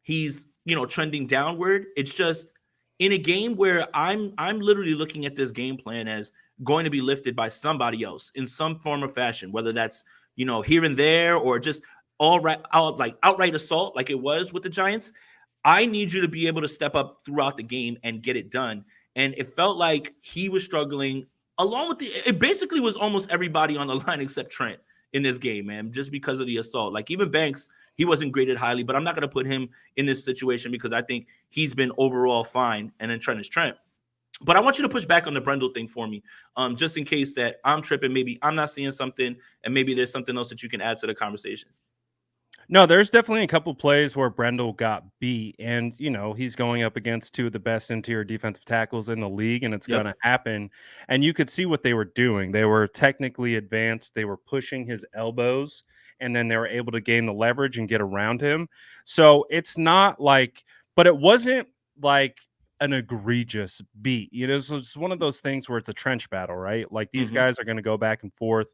he's trending downward. It's just in a game where I'm literally looking at this game plan as going to be lifted by somebody else in some form or fashion, whether that's here and there or just outright assault like it was with the Giants. I need you to be able to step up throughout the game and get it done. And it felt like he was struggling along with it basically was almost everybody on the line except Trent in this game, man, just because of the assault. Like even Banks, he wasn't graded highly, but I'm not going to put him in this situation because I think he's been overall fine. And then Trent is Trent. But I want you to push back on the Brendel thing for me, just in case that I'm tripping. Maybe I'm not seeing something, and maybe there's something else that you can add to the conversation. No, there's definitely a couple plays where Brendel got beat, and he's going up against two of the best interior defensive tackles in the league, and it's going Yep, to happen. And you could see what they were doing. They were technically advanced. They were pushing his elbows, and then they were able to gain the leverage and get around him. So it's not like, but it wasn't like an egregious beat. So it's one of those things where it's a trench battle, right? Like these hmm guys are going to go back and forth.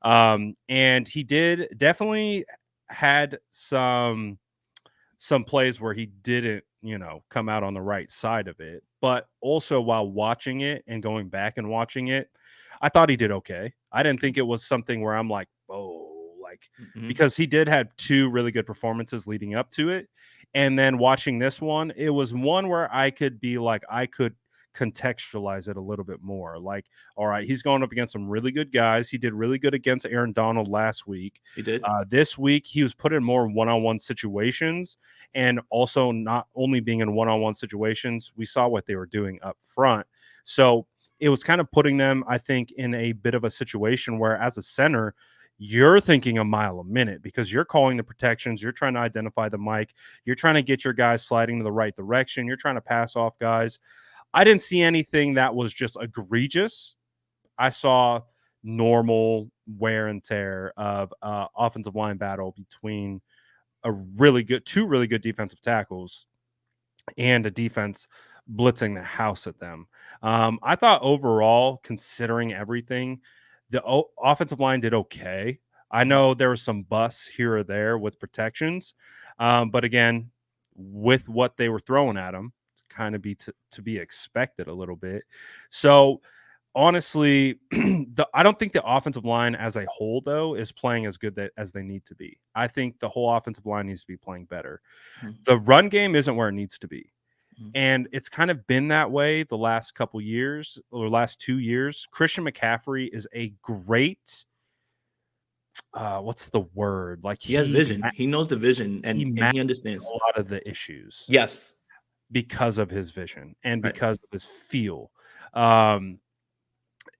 And he did definitely had some plays where he didn't, come out on the right side of it. But also while watching it and going back and watching it, I thought he did okay. I didn't think it was something where I'm like, oh, like hmm because he did have two really good performances leading up to it. And then watching this one, it was one where I could be like, I could contextualize it a little bit more. Like, all right, he's going up against some really good guys. He did really good against Aaron Donald last week. He did. This week, he was put in more one-on-one situations, and also not only being in one-on-one situations, we saw what they were doing up front. So it was kind of putting them, I think, in a bit of a situation where, as a center, you're thinking a mile a minute because you're calling the protections, you're trying to identify the mic, you're trying to get your guys sliding to the right direction, you're trying to pass off guys. I didn't see anything that was just egregious. I saw normal wear and tear of offensive line battle between two really good defensive tackles and a defense blitzing the house at them. I thought overall, considering everything, the offensive line did okay. I Mhm. know there were some busts here or there with protections, but again, with what they were throwing at them, it's kind of to be expected a little bit. So honestly, I don't think the offensive line as a whole though is playing as good as they need to be. I think the whole offensive line needs to be playing better. Mhm. The run game isn't where it needs to be. Mhm. And it's kind of been that way the last couple years or last 2 years. Christian McCaffrey is a great, what's the word? Like He has vision. He knows the vision, he and masks he understands. a lot of the issues Yes. because of his vision and Right. because of his feel. Um,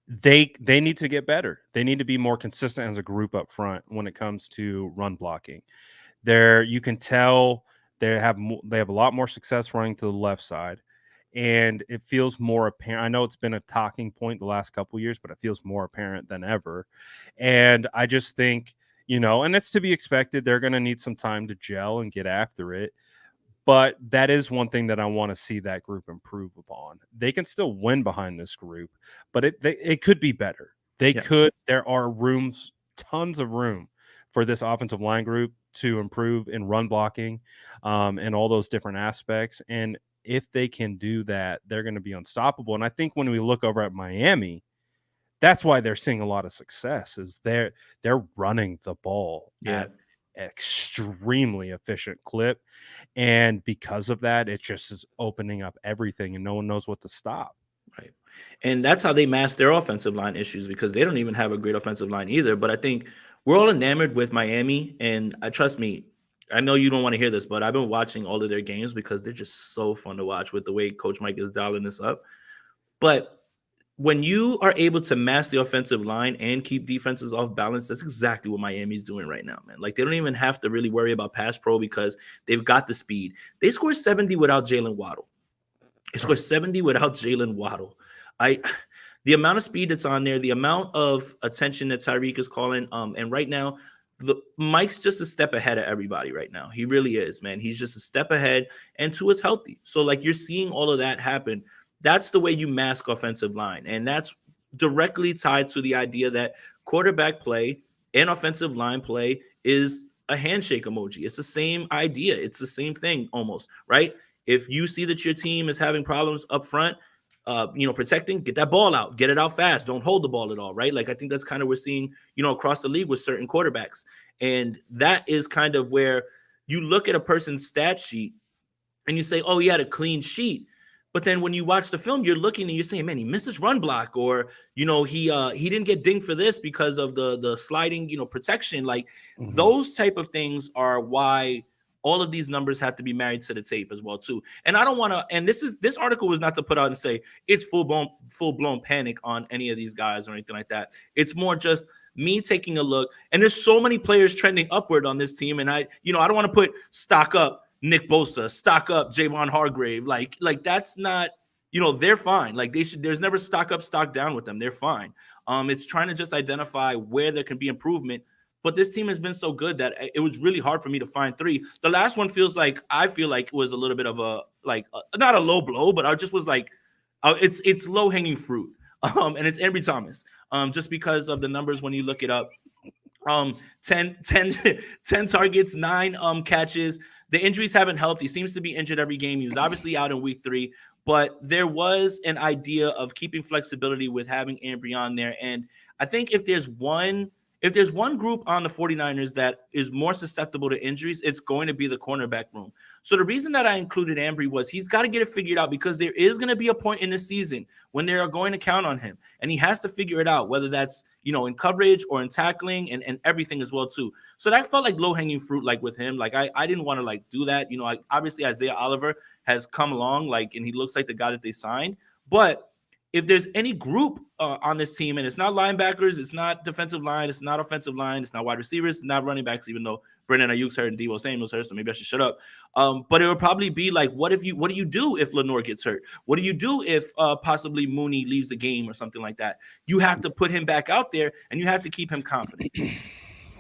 they need to get better. They need to be more consistent as a group up front when it comes to run blocking. You can tell they have a lot more success running to the left side, and it feels more apparent. I know it's been a talking point the last couple years, but it feels more apparent than ever. And I just think, and it's to be expected. They're going to need some time to gel and get after it. But that is one thing that I want to see that group improve upon. They can still win behind this group, but it could be better. They Yeah. could. There are tons of room for this offensive line group to improve in run blocking, and all those different aspects. And if they can do that, they're going to be unstoppable. And I think when we look over at Miami, that's why they're seeing a lot of success. Is they're running the ball Yeah. at extremely efficient clip, and because of that, it just is opening up everything, and no one knows what to stop. Right. And that's how they mask their offensive line issues because they don't even have a great offensive line either. But I think we're all enamored with Miami. And I trust me, I know you don't want to hear this, but I've been watching all of their games because they're just so fun to watch with the way Coach Mike is dialing this up. But when you are able to mask the offensive line and keep defenses off balance, that's exactly what Miami's doing right now, man. Like they don't even have to really worry about pass pro because they've got the speed. They scored 70 without Jalen Waddle. He scored 70 without Jalen Waddle. I the amount of speed that's on there, the amount of attention that Tyreek is calling, and right now, the Mike's just a step ahead of everybody right now. He really is, man. He's just a step ahead, and Tua's healthy. So, like, you're seeing all of that happen. That's the way you mask offensive line, and that's directly tied to the idea that quarterback play and offensive line play is a handshake emoji. It's the same idea. It's the same thing almost, right? If you see that your team is having problems up front, protecting, get that ball out, get it out fast. Don't hold the ball at all, right? Like I think that's kind of we're seeing, across the league with certain quarterbacks, and that is kind of where you look at a person's stat sheet and you say, oh, he had a clean sheet. But then when you watch the film, you're looking and you're saying, man, he missed his run block, or he didn't get dinged for this because of the sliding, protection. Like Mhm. those type of things are why all of these numbers have to be married to the tape as well too. And I don't want to. And this article was not to put out and say it's full blown panic on any of these guys or anything like that. It's more just me taking a look. And there's so many players trending upward on this team, and I don't want to put stock up Nick Bosa, stock up Javon Hargrave. Like that's not, they're fine. Like there's never stock up, stock down with them. They're fine. It's trying to just identify where there can be improvement. But this team has been so good that it was really hard for me to find three. The last one I feel like it was a little bit of not a low blow, but I just was like, it's low hanging fruit. And it's Ambry Thomas. Just because of the numbers when you look it up. 10 targets, 9 catches. The injuries haven't helped. He seems to be injured every game. He was obviously out in week 3, but there was an idea of keeping flexibility with having Ambry on there. And I think if there's one group on the 49ers that is more susceptible to injuries, it's going to be the cornerback room. So the reason that I included Ambry was he's got to get it figured out because there is going to be a point in the season when they are going to count on him. And he has to figure it out, whether that's, in coverage or in tackling and everything as well too. So that felt like low-hanging fruit, like with him. Like I didn't want to do that. Obviously Isaiah Oliver has come along, and he looks like the guy that they signed. But if there's any group on this team, and it's not linebackers, it's not defensive line, it's not offensive line, it's not wide receivers, it's not running backs, even though Brandon Ayuk's hurt and Deebo Samuel's hurt, so maybe I should shut up. But it would probably be like, what do you do if Lenore gets hurt? What do you do if possibly Mooney leaves the game or something like that? You have to put him back out there, and you have to keep him confident.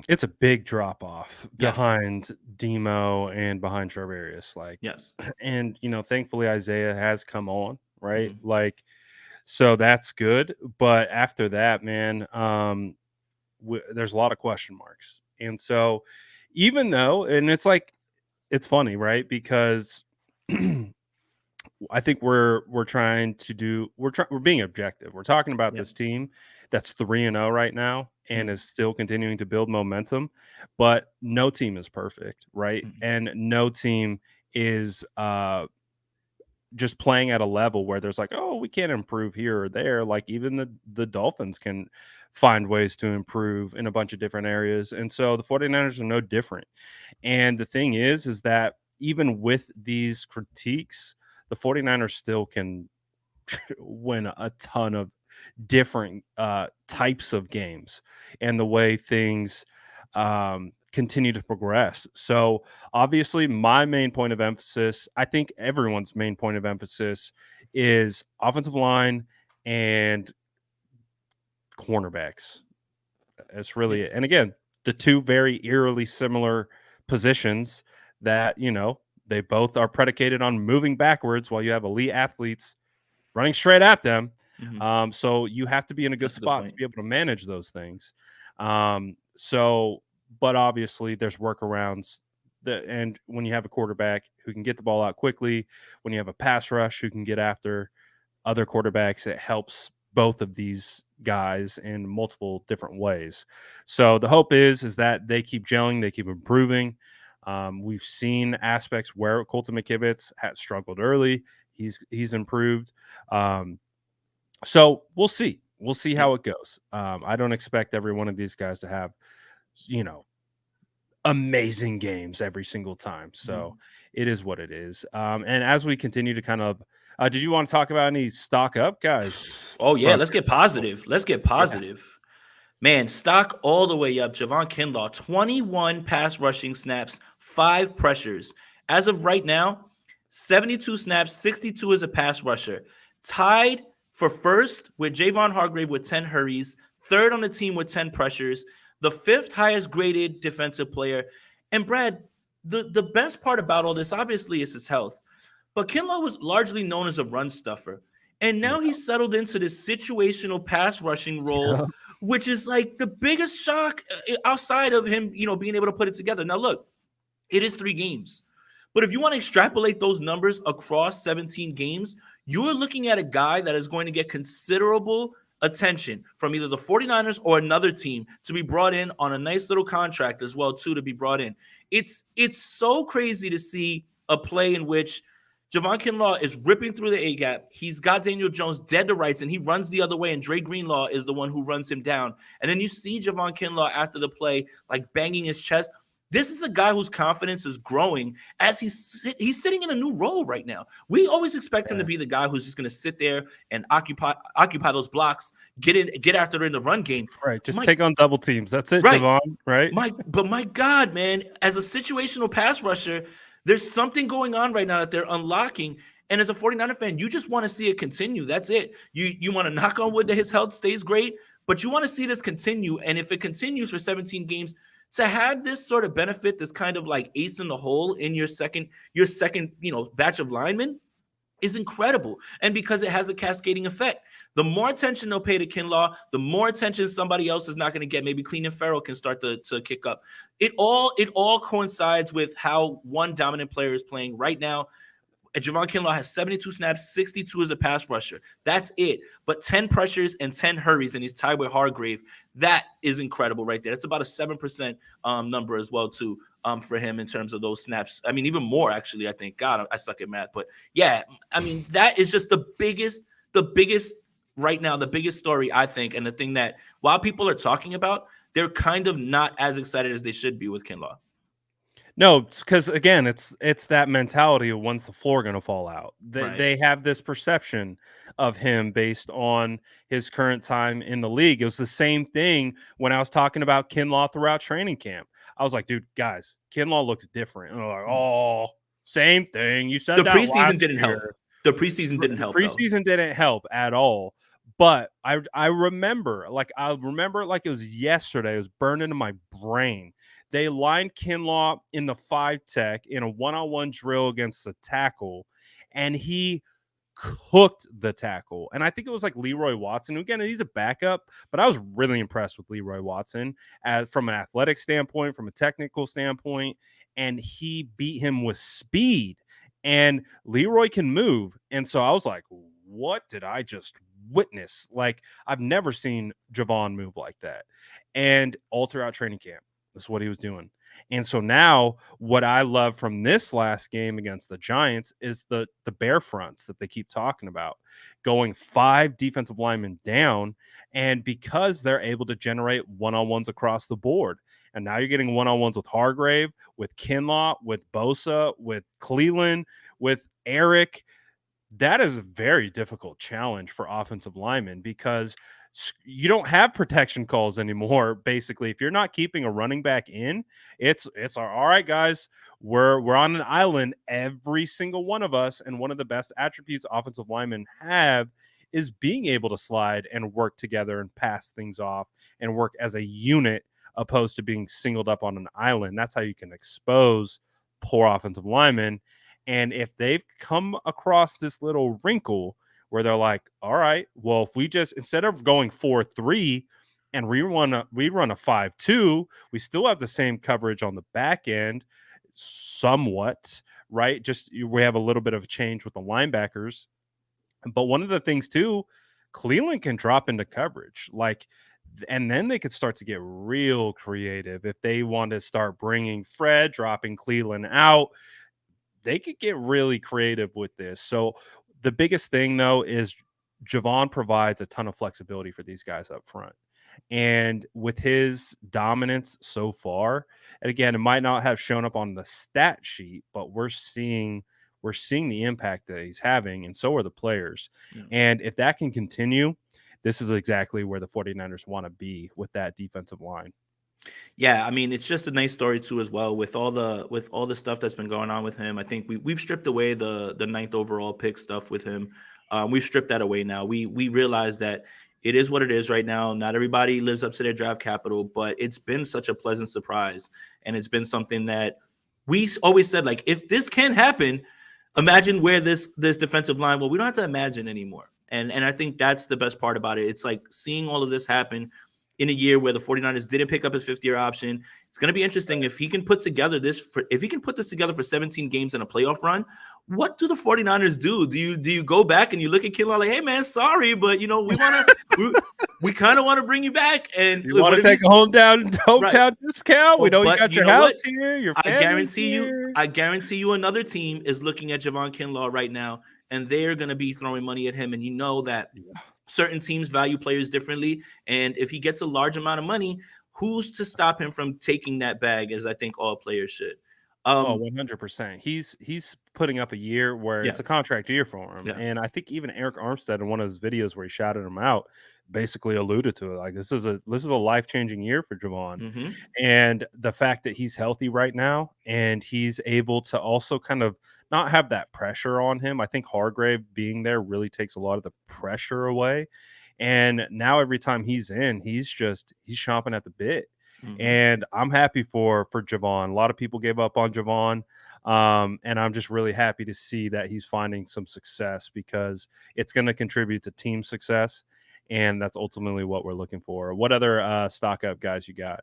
It's a big drop off Yes. behind Demo and behind Charvarius, like, Yes. and thankfully Isaiah has come on, right? Mhm. Like, so that's good. But after that, man, there's a lot of question marks, and so even though, and it's like it's funny, right? Because I think we're trying to do we're being objective. We're talking about Yep. this team that's 3-0 right now and Mhm. is still continuing to build momentum, but no team is perfect, right? Mhm. And no team is just playing at a level where there's like, oh, we can't improve here or there. Like even the Dolphins can find ways to improve in a bunch of different areas. And so the 49ers are no different. And the thing is that even with these critiques, the 49ers still can win a ton of different types of games and the way things continue to progress. So, obviously, my main point of emphasis, I think everyone's main point of emphasis is offensive line and cornerbacks. It's Yeah. really it. And again, the two very eerily similar positions that, they both are predicated on moving backwards while you have elite athletes running straight at them. Mhm. So you have to be in a good That's a good spot to point. be able to manage those things. So, but obviously there's workarounds that, and when you have a quarterback who can get the ball out quickly, when you have a pass rush who can get after other quarterbacks, it helps both of these guys in multiple different ways. So the hope is that they keep gelling, they keep improving. We've seen aspects where Colton McKivitz had struggled early. He's improved. So we'll see. We'll see Yeah. how it goes. I don't expect every one of these guys to have, you know, amazing games every single time. So Mhm. it is what it is. And as we continue to kind of, did you want to talk about any stock up guys Oh yeah, from let's get your standpoint? positive. Let's get Yeah. positive. Man, stock all the way up. Javon Kinlaw, 21 pass rushing snaps, 5 pressures. As of right now, 72 snaps, 62 as a pass rusher. Tied for first with Javon Hargrave with 10 hurries, third on the team with 10 pressures, the fifth highest graded defensive player. And Brad, the best part about all this, obviously, is his health. But Kinlaw was largely known as a run stuffer. And Yeah. now he's settled into this situational pass rushing role, Yeah. which is like the biggest shock outside of him, being able to put it together. Now, look, it is 3 games. But if you want to extrapolate those numbers across 17 games, you're looking at a guy that is going to get considerable attention from either the 49ers or another team to be brought in on a nice little contract as well too to be brought in. It's so crazy to see a play in which Javon Kinlaw is ripping through the A gap. He's got Daniel Jones dead to rights, and he runs the other way. And Dre Greenlaw is the one who runs him down. And then you see Javon Kinlaw after the play, like banging his chest. This is a guy whose confidence is growing as he's sitting in a new role right now. We always expect him to Yeah. be the guy who's just going to sit there and occupy those blocks, get after it in the run game. Right. Just My take on double teams. That's it, right, Javon. Right. my God, man, as a situational pass rusher, there's something going on right now that they're unlocking. And as a 49er fan, you just want to see it continue. That's it. You want to knock on wood that his health stays great, but you want to see this continue. And if it continues for 17 games, to have this sort of benefit, this kind of like ace in the hole in your second, batch of linemen, is incredible. And because it has a cascading effect, the more attention they'll pay to Kinlaw, the more attention somebody else is not going to get. Maybe Clean and Farrell can start to kick up. It all coincides with how one dominant player is playing right now. Javon Kinlaw has 72 snaps, 62 as a pass rusher. That's it. But 10 pressures and 10 hurries, and he's tied with Hargrave. That is incredible right there. That's about a 7% number as well, too, for him in terms of those snaps. I mean, even more, actually, I think. God, I suck at math. But, yeah, I mean, that is just the biggest right now, the biggest story, I think, and the thing that while people are talking about, they're kind of not as excited as they should be with Kinlaw. No, because again, it's that mentality of when's the floor going to fall out. They Right. they have this perception of him based on his current time in the league. It was the same thing when I was talking about Kinlaw throughout training camp. I was like, dude, guys, Kinlaw looks different. And they're like, Mhm. oh, same thing. You The said that preseason last didn't help. year. The preseason didn't The help, though. preseason didn't help at all. But I remember, like it like it was yesterday. It was burned into my brain. They lined Kinlaw in the 5 tech in a one-on-one drill against the tackle, and he cooked the tackle. And I think it was like Leroy Watson. Again, he's a backup, but I was really impressed with Leroy Watson as from an athletic standpoint, from a technical standpoint, and he beat him with speed. And Leroy can move. And so I was like, what did I just witness? Like, I've never seen Javon move like that. And all throughout training camp, that's what he was doing. And so now what I love from this last game against the Giants is the bear fronts that they keep talking about, going 5 defensive linemen down, and because they're able to generate one-on-ones across the board. And now you're getting one-on-ones with Hargrave, with Kinlaw, with Bosa, with Cleveland, with Eric. That is a very difficult challenge for offensive linemen because you don't have protection calls anymore. Basically, if you're not keeping a running back in, it's all right, guys. We're on an island, every single one of us, and one of the best attributes offensive linemen have is being able to slide and work together and pass things off and work as a unit, opposed to being singled up on an island. That's how you can expose poor offensive linemen. And if they've come across this little wrinkle where they're like, all right, well, if we just instead of going 4-3 and we run a 5-2, we still have the same coverage on the back end, somewhat, right? Just we have a little bit of a change with the linebackers. But one of the things too, Cleveland can drop into coverage, like, and then they could start to get real creative if they want to start bringing Fred, dropping Cleveland out. They could get really creative with this. So the biggest thing though is Javon provides a ton of flexibility for these guys up front. And with his dominance so far, and again, it might not have shown up on the stat sheet, but we're seeing the impact that he's having, and so are the players. Yeah. And if that can continue, this is exactly where the 49ers want to be with that defensive line. Yeah, I mean, it's just a nice story too, as well, with all the stuff that's been going on with him. I think we've stripped away the ninth overall pick stuff with him. We've stripped that away now. We realize that it is what it is right now. Not everybody lives up to their draft capital, but it's been such a pleasant surprise, and it's been something that we always said, like, if this can happen, imagine where this defensive line. Well, we don't have to imagine anymore, and I think that's the best part about it. It's like seeing all of this happen in a year where the 49ers didn't pick up his 5th-year option. It's going to be interesting if he can put this together for 17 games in a playoff run. What do the 49ers do? Do you go back and you look at Kinlaw like, hey man, sorry, but we want to we kind of want to bring you back, and you want to take a hometown right. discount? We know you got your house here, your I guarantee you another team is looking at Javon Kinlaw right now, and they're going to be throwing money at him, and that certain teams value players differently, and if he gets a large amount of money, who's to stop him from taking that bag, as I think all players should. 100%. He's putting up a year where it's a contract year for him. Yeah. And I think even Eric Armstead, in one of his videos where he shouted him out, basically alluded to it. Like, this is a life-changing year for Javon. Mm-hmm. And the fact that he's healthy right now and he's able to also kind of not have that pressure on him. I think Hargrave being there really takes a lot of the pressure away. And now every time he's in, he's chomping at the bit. Mm-hmm. And I'm happy for Javon. A lot of people gave up on Javon. And I'm just really happy to see that he's finding some success, because it's going to contribute to team success. And that's ultimately what we're looking for. What other stock up guys you got?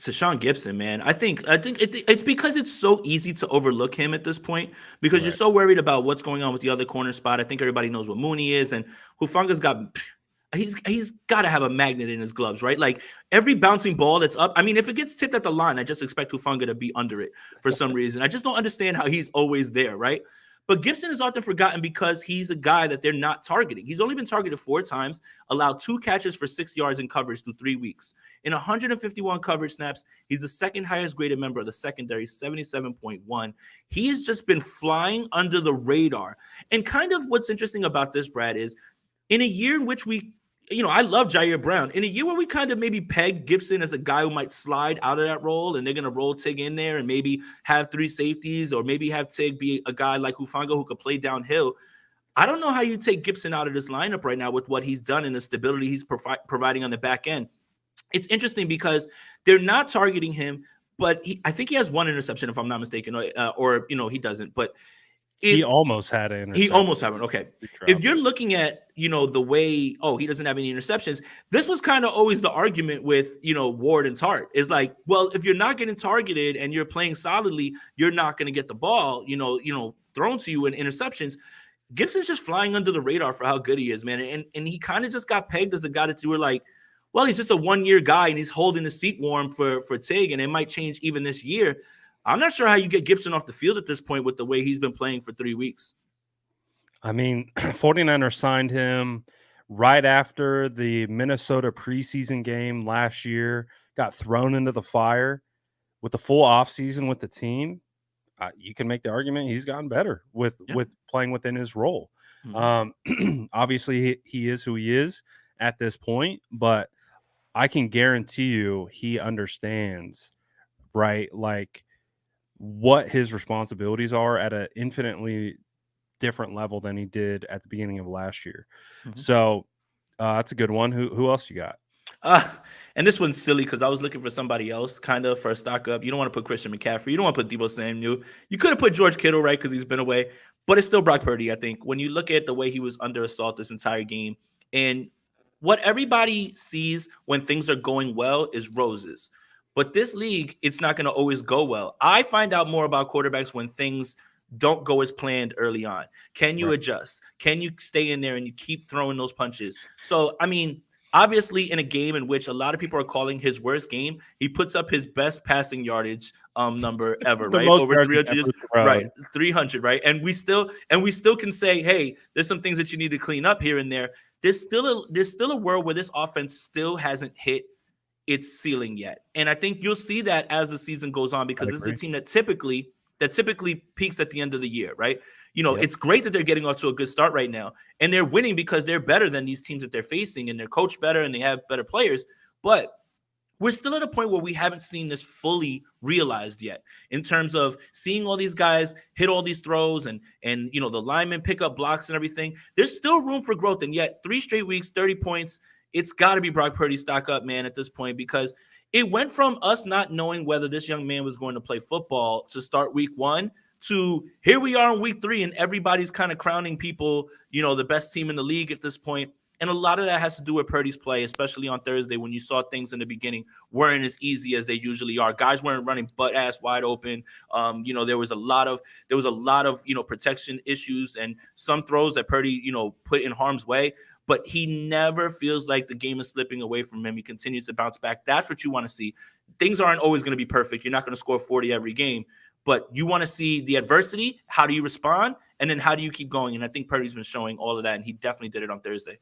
To Sean Gibson, man. I think it's because it's so easy to overlook him at this point, because you're so worried about what's going on with the other corner spot. I think everybody knows what Mooney is, and Hufanga's got. He's got to have a magnet in his gloves, right? Like, every bouncing ball that's up. I mean, if it gets tipped at the line, I just expect Hufanga to be under it for some reason. I just don't understand how he's always there, right? But Gibson is often forgotten because he's a guy that they're not targeting. He's only been targeted 4 times, allowed 2 catches for 6 yards in coverage through 3 weeks. In 151 coverage snaps, he's the second highest graded member of the secondary, 77.1. He has just been flying under the radar. And kind of what's interesting about this, Brad, is in a year in which I love Jair Brown. In a year where we kind of maybe pegged Gibson as a guy who might slide out of that role, and they're going to roll Tig in there and maybe have 3 safeties, or maybe have Tig be a guy like Hufanga who could play downhill. I don't know how you take Gibson out of this lineup right now with what he's done and the stability he's providing on the back end. It's interesting because they're not targeting him, but I think he has one interception, if I'm not mistaken, or he doesn't. But He if almost had an he interception. almost have it. Okay. He If dropped you're it. looking at, the way, he doesn't have any interceptions, this was kind of always the argument with, Ward and Tart is like, well, if you're not getting targeted and you're playing solidly, you're not going to get the ball, thrown to you in interceptions. Gibson's just flying under the radar for how good he is, man. And he kind of just got pegged as a guy that you were like, well, he's just a 1-year guy and he's holding the seat warm for Tig, and it might change even this year. I'm not sure how you get Gibson off the field at this point with the way he's been playing for 3 weeks. I mean, 49ers signed him right after the Minnesota preseason game last year, got thrown into the fire with the full offseason with the team. You can make the argument he's gotten better with Yeah. playing within his role. Obviously, he is who he is at this point, but I can guarantee you he understands, right, like what his responsibilities are at an infinitely different level than he did at the beginning of last year. So that's a good one. Who else you got? And this one's silly because I was looking for somebody else kind of for a stock up. You don't want to put Christian McCaffrey. You don't want to put Deebo Samuel. You could have put George Kittle, right, because he's been away. But it's still Brock Purdy, I think. When you look at the way he was under assault this entire game, and what everybody sees when things are going well is roses. But this league, it's not going to always go well. I find out more about quarterbacks when things don't go as planned early on. Can you adjust? Can you stay in there and you keep throwing those punches? So, I mean, obviously, in a game in which a lot of people are calling his worst game, he puts up his best passing yardage number ever, The right? most Over yards he's 300 yards, ever thrown. right? 300, right? And we still can say, hey, there's some things that you need to clean up here and there. There's still a world where this offense still hasn't hit its ceiling yet, and I think you'll see that as the season goes on because this is a team that typically peaks at the end of the year, right? It's great that they're getting off to a good start right now, and they're winning because they're better than these teams that they're facing, and they're coached better, and they have better players. But we're still at a point where we haven't seen this fully realized yet in terms of seeing all these guys hit all these throws and the linemen pick up blocks and everything. There's still room for growth, and yet 3 straight weeks, 30 points. It's got to be Brock Purdy stock up, man, at this point, because it went from us not knowing whether this young man was going to play football to start week 1 to here we are in week 3, and everybody's kind of crowning people, the best team in the league at this point. And a lot of that has to do with Purdy's play, especially on Thursday when you saw things in the beginning weren't as easy as they usually are. Guys weren't running butt ass wide open. There was a lot of protection issues and some throws that Purdy put in harm's way. But he never feels like the game is slipping away from him. He continues to bounce back. That's what you want to see. Things aren't always going to be perfect. You're not going to score 40 every game, but you want to see the adversity. How do you respond? And then how do you keep going? And I think Purdy's been showing all of that, and he definitely did it on Thursday.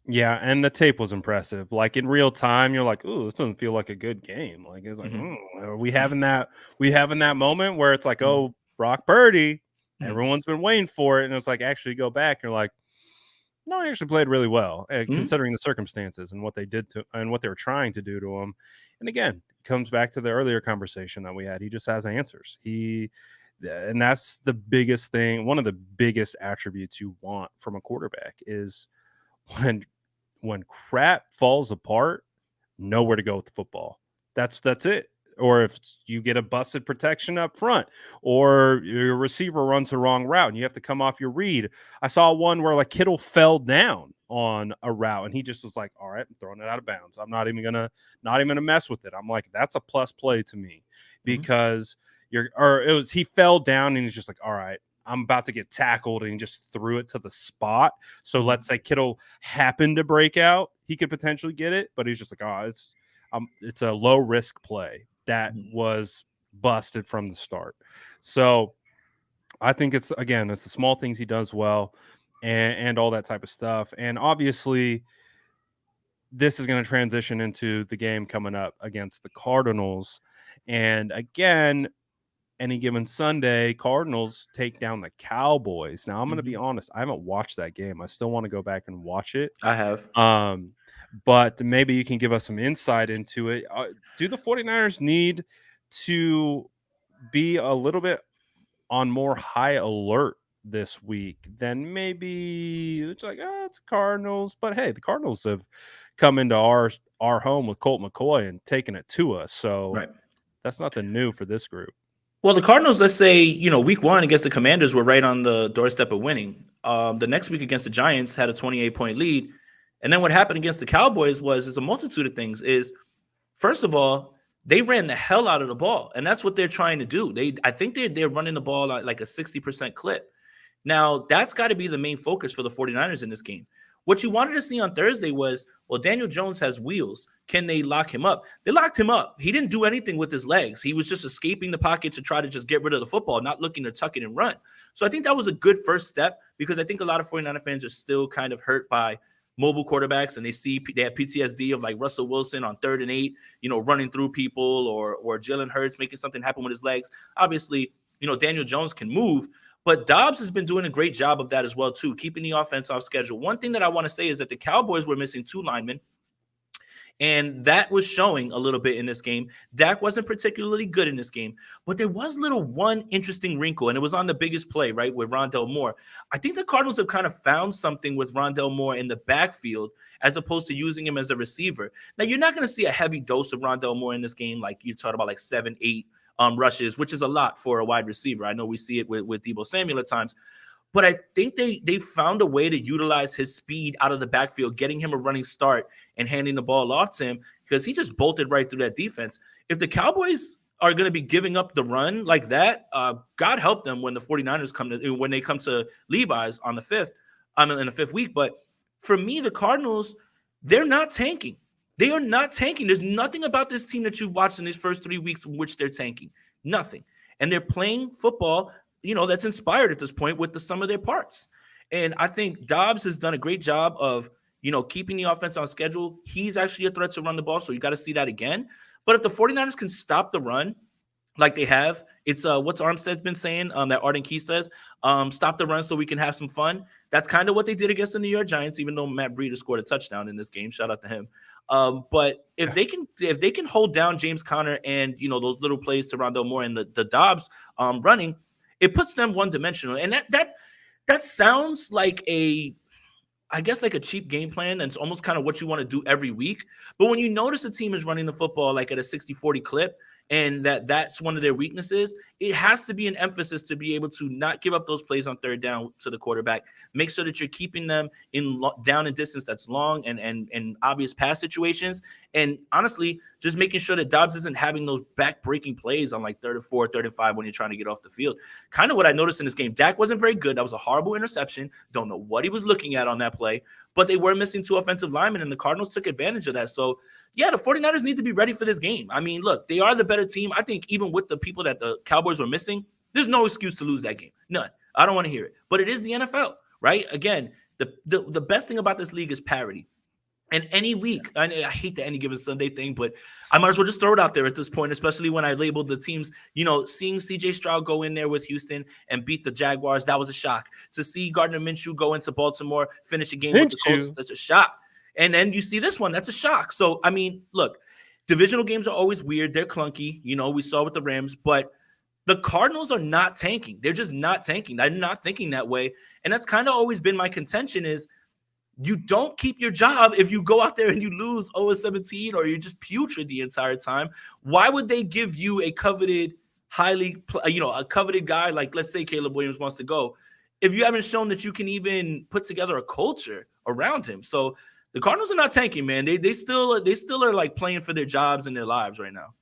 Yeah, and the tape was impressive. Like in real time, you're like, "Ooh, this doesn't feel like a good game." Like it's like, are we having that? We having that moment where it's like, "Oh, Brock Purdy, everyone's been waiting for it," and it's like, actually go back, and you're like, "No, he actually played really well, considering the circumstances and what they did to and what they were trying to do to him." And again, it comes back to the earlier conversation that we had. He just has answers. And that's the biggest thing. One of the biggest attributes you want from a quarterback is when crap falls apart, know where to go with the football. That's it. Or if you get a busted protection up front, or your receiver runs the wrong route and you have to come off your read. I saw one where like Kittle fell down on a route and he just was like, "All right, I'm throwing it out of bounds. I'm not even gonna mess with it." I'm like, that's a plus play to me because he fell down and he's just like, "All right, I'm about to get tackled," and he just threw it to the spot. So let's say Kittle happened to break out, he could potentially get it, but he's just like, "Oh, it's a low risk play that was busted from the start." So I think it's the small things he does well and all that type of stuff. And obviously, this is going to transition into the game coming up against the Cardinals. And again, any given Sunday, Cardinals take down the Cowboys. Now, I'm going to be honest, I haven't watched that game. I still want to go back and watch it. I have. But maybe you can give us some insight into it. Do the 49ers need to be a little bit on more high alert this week, then maybe it's like, it's Cardinals. But hey, the Cardinals have come into our home with Colt McCoy and taken it to us. So Right. that's nothing new for this group. Well, the Cardinals, let's say, week one against the Commanders were right on the doorstep of winning. The next week against the Giants had a 28-point lead. And then what happened against the Cowboys is a multitude of things. First of all, they ran the hell out of the ball, and that's what they're trying to do. I think they're running the ball at like a 60% clip. Now, that's got to be the main focus for the 49ers in this game. What you wanted to see on Thursday was, well, Daniel Jones has wheels. Can they lock him up? They locked him up. He didn't do anything with his legs. He was just escaping the pocket to try to just get rid of the football, not looking to tuck it and run. So I think that was a good first step, because I think a lot of 49er fans are still kind of hurt by mobile quarterbacks, and they have PTSD of like Russell Wilson on 3rd and 8, running through people, or Jalen Hurts making something happen with his legs. Obviously, Daniel Jones can move, but Dobbs has been doing a great job of that as well, too, keeping the offense off schedule. One thing that I want to say is that the Cowboys were missing 2 linemen, and that was showing a little bit in this game. Dak wasn't particularly good in this game, but there was one interesting wrinkle, and it was on the biggest play, right, with Rondale Moore. I think the Cardinals have kind of found something with Rondale Moore in the backfield as opposed to using him as a receiver. Now, you're not going to see a heavy dose of Rondale Moore in this game, like you talked about, like 7, 8 rushes, which is a lot for a wide receiver. I know we see it with Deebo Samuel at times. But I think they found a way to utilize his speed out of the backfield, getting him a running start and handing the ball off to him, because he just bolted right through that defense. If the Cowboys are going to be giving up the run like that, God help them when the 49ers when they come to Levi's on the 5th, in the 5th week. But for me, the Cardinals, they're not tanking. They are not tanking. There's nothing about this team that you've watched in these first 3 weeks in which they're tanking. Nothing. And they're playing football, that's inspired at this point with the sum of their parts. And I think Dobbs has done a great job of, keeping the offense on schedule. He's actually a threat to run the ball, so you got to see that again. But if the 49ers can stop the run like they have, it's what's Armstead's been saying, that Arden Key says, stop the run so we can have some fun. That's kind of what they did against the New York Giants, even though Matt Breida scored a touchdown in this game. Shout out to him. But if they can hold down James Conner and, those little plays to Rondale Moore and the Dobbs running, it puts them one-dimensional. And that sounds like a cheap game plan, and it's almost kind of what you want to do every week. But when you notice a team is running the football like at a 60-40 clip, and that's one of their weaknesses, it has to be an emphasis to be able to not give up those plays on 3rd down to the quarterback. Make sure that you're keeping them down in distance that's long and obvious pass situations. And honestly, just making sure that Dobbs isn't having those back-breaking plays on like 3rd and 4, 3rd and 5 when you're trying to get off the field. Kind of what I noticed in this game. Dak wasn't very good. That was a horrible interception. Don't know what he was looking at on that play. But they were missing 2 offensive linemen, and the Cardinals took advantage of that. So, yeah, the 49ers need to be ready for this game. I mean, look, they are the better team. I think even with the people that the Cowboys were missing, there's no excuse to lose that game. None. I don't want to hear it. But it is the NFL, right? Again, the best thing about this league is parity. And any week, I hate the any given Sunday thing, but I might as well just throw it out there at this point, especially when I labeled the teams, seeing CJ Stroud go in there with Houston and beat the Jaguars, that was a shock. To see Gardner Minshew go into Baltimore, finish a game with the Colts, that's a shock. And then you see this one, that's a shock. So, I mean, look, divisional games are always weird. They're clunky. We saw with the Rams, but the Cardinals are not tanking. They're just not tanking. I'm not thinking that way. And that's kind of always been my contention is, you don't keep your job if you go out there and you lose 0-17 or you're just putrid the entire time. Why would they give you a coveted, a coveted guy like, let's say Caleb Williams wants to go, if you haven't shown that you can even put together a culture around him? So the Cardinals are not tanking, man. They still are like playing for their jobs and their lives right now.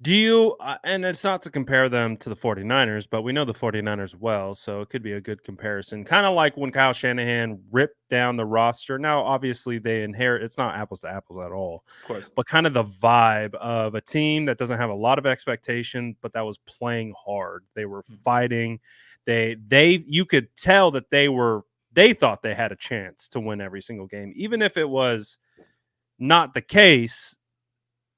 Do you, and it's not to compare them to the 49ers, but we know the 49ers well, so it could be a good comparison. Kind of like when Kyle Shanahan ripped down the roster. Now, obviously, it's not apples to apples at all, of course, but kind of the vibe of a team that doesn't have a lot of expectation, but that was playing hard. They were fighting. You could tell that they thought they had a chance to win every single game, even if it was not the case.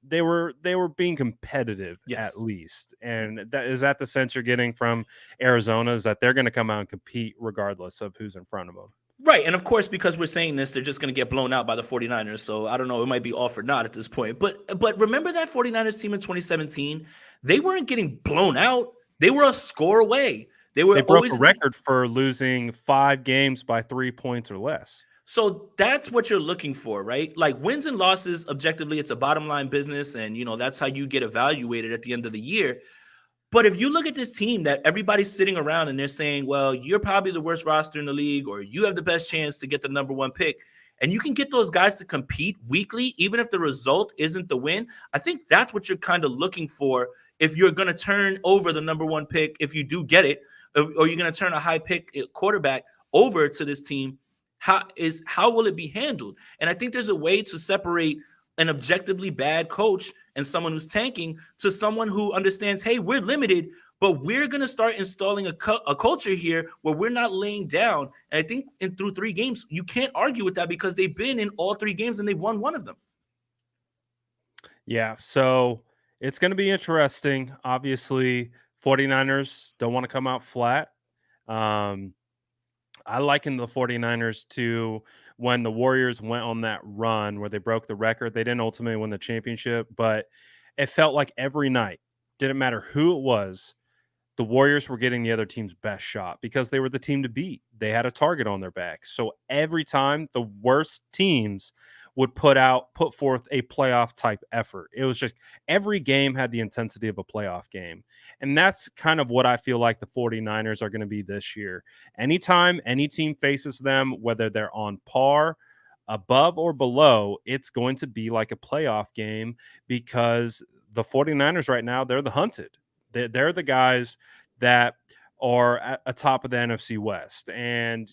They were being competitive, yes, at least. And is that the sense you're getting from Arizona, is that they're going to come out and compete regardless of who's in front of them? Right. And of course, because we're saying this, they're just going to get blown out by the 49ers. So I don't know. It might be off or not at this point. But remember that 49ers team in 2017? They weren't getting blown out. They were a score away. They were They broke always a a team. record for losing 5 games by 3 points or less. So that's what you're looking for, right? Like wins and losses, objectively, it's a bottom line business, and that's how you get evaluated at the end of the year. But if you look at this team that everybody's sitting around and they're saying, well, you're probably the worst roster in the league, or you have the best chance to get the number one pick, and you can get those guys to compete weekly, even if the result isn't the win, I think that's what you're kind of looking for if you're going to turn over the number one pick, if you do get it, or you're going to turn a high pick quarterback over to this team. How will it be handled? And I think there's a way to separate an objectively bad coach and someone who's tanking to someone who understands, hey, we're limited, but we're going to start installing a culture here where we're not laying down. And I think through 3 games, you can't argue with that because they've been in all 3 games and they won one of them. Yeah, so it's going to be interesting. Obviously, 49ers don't want to come out flat. Um, I liken the 49ers to when the Warriors went on that run where they broke the record. They didn't ultimately win the championship, but it felt like every night, didn't matter who it was, the Warriors were getting the other team's best shot because they were the team to beat. They had a target on their back. So every time the worst teams would put forth a playoff type effort. It was just every game had the intensity of a playoff game. And that's kind of what I feel like the 49ers are going to be this year. Anytime any team faces them, whether they're on par, above or below, it's going to be like a playoff game because the 49ers right now, they're the hunted. They're the guys that are at atop of the NFC West, and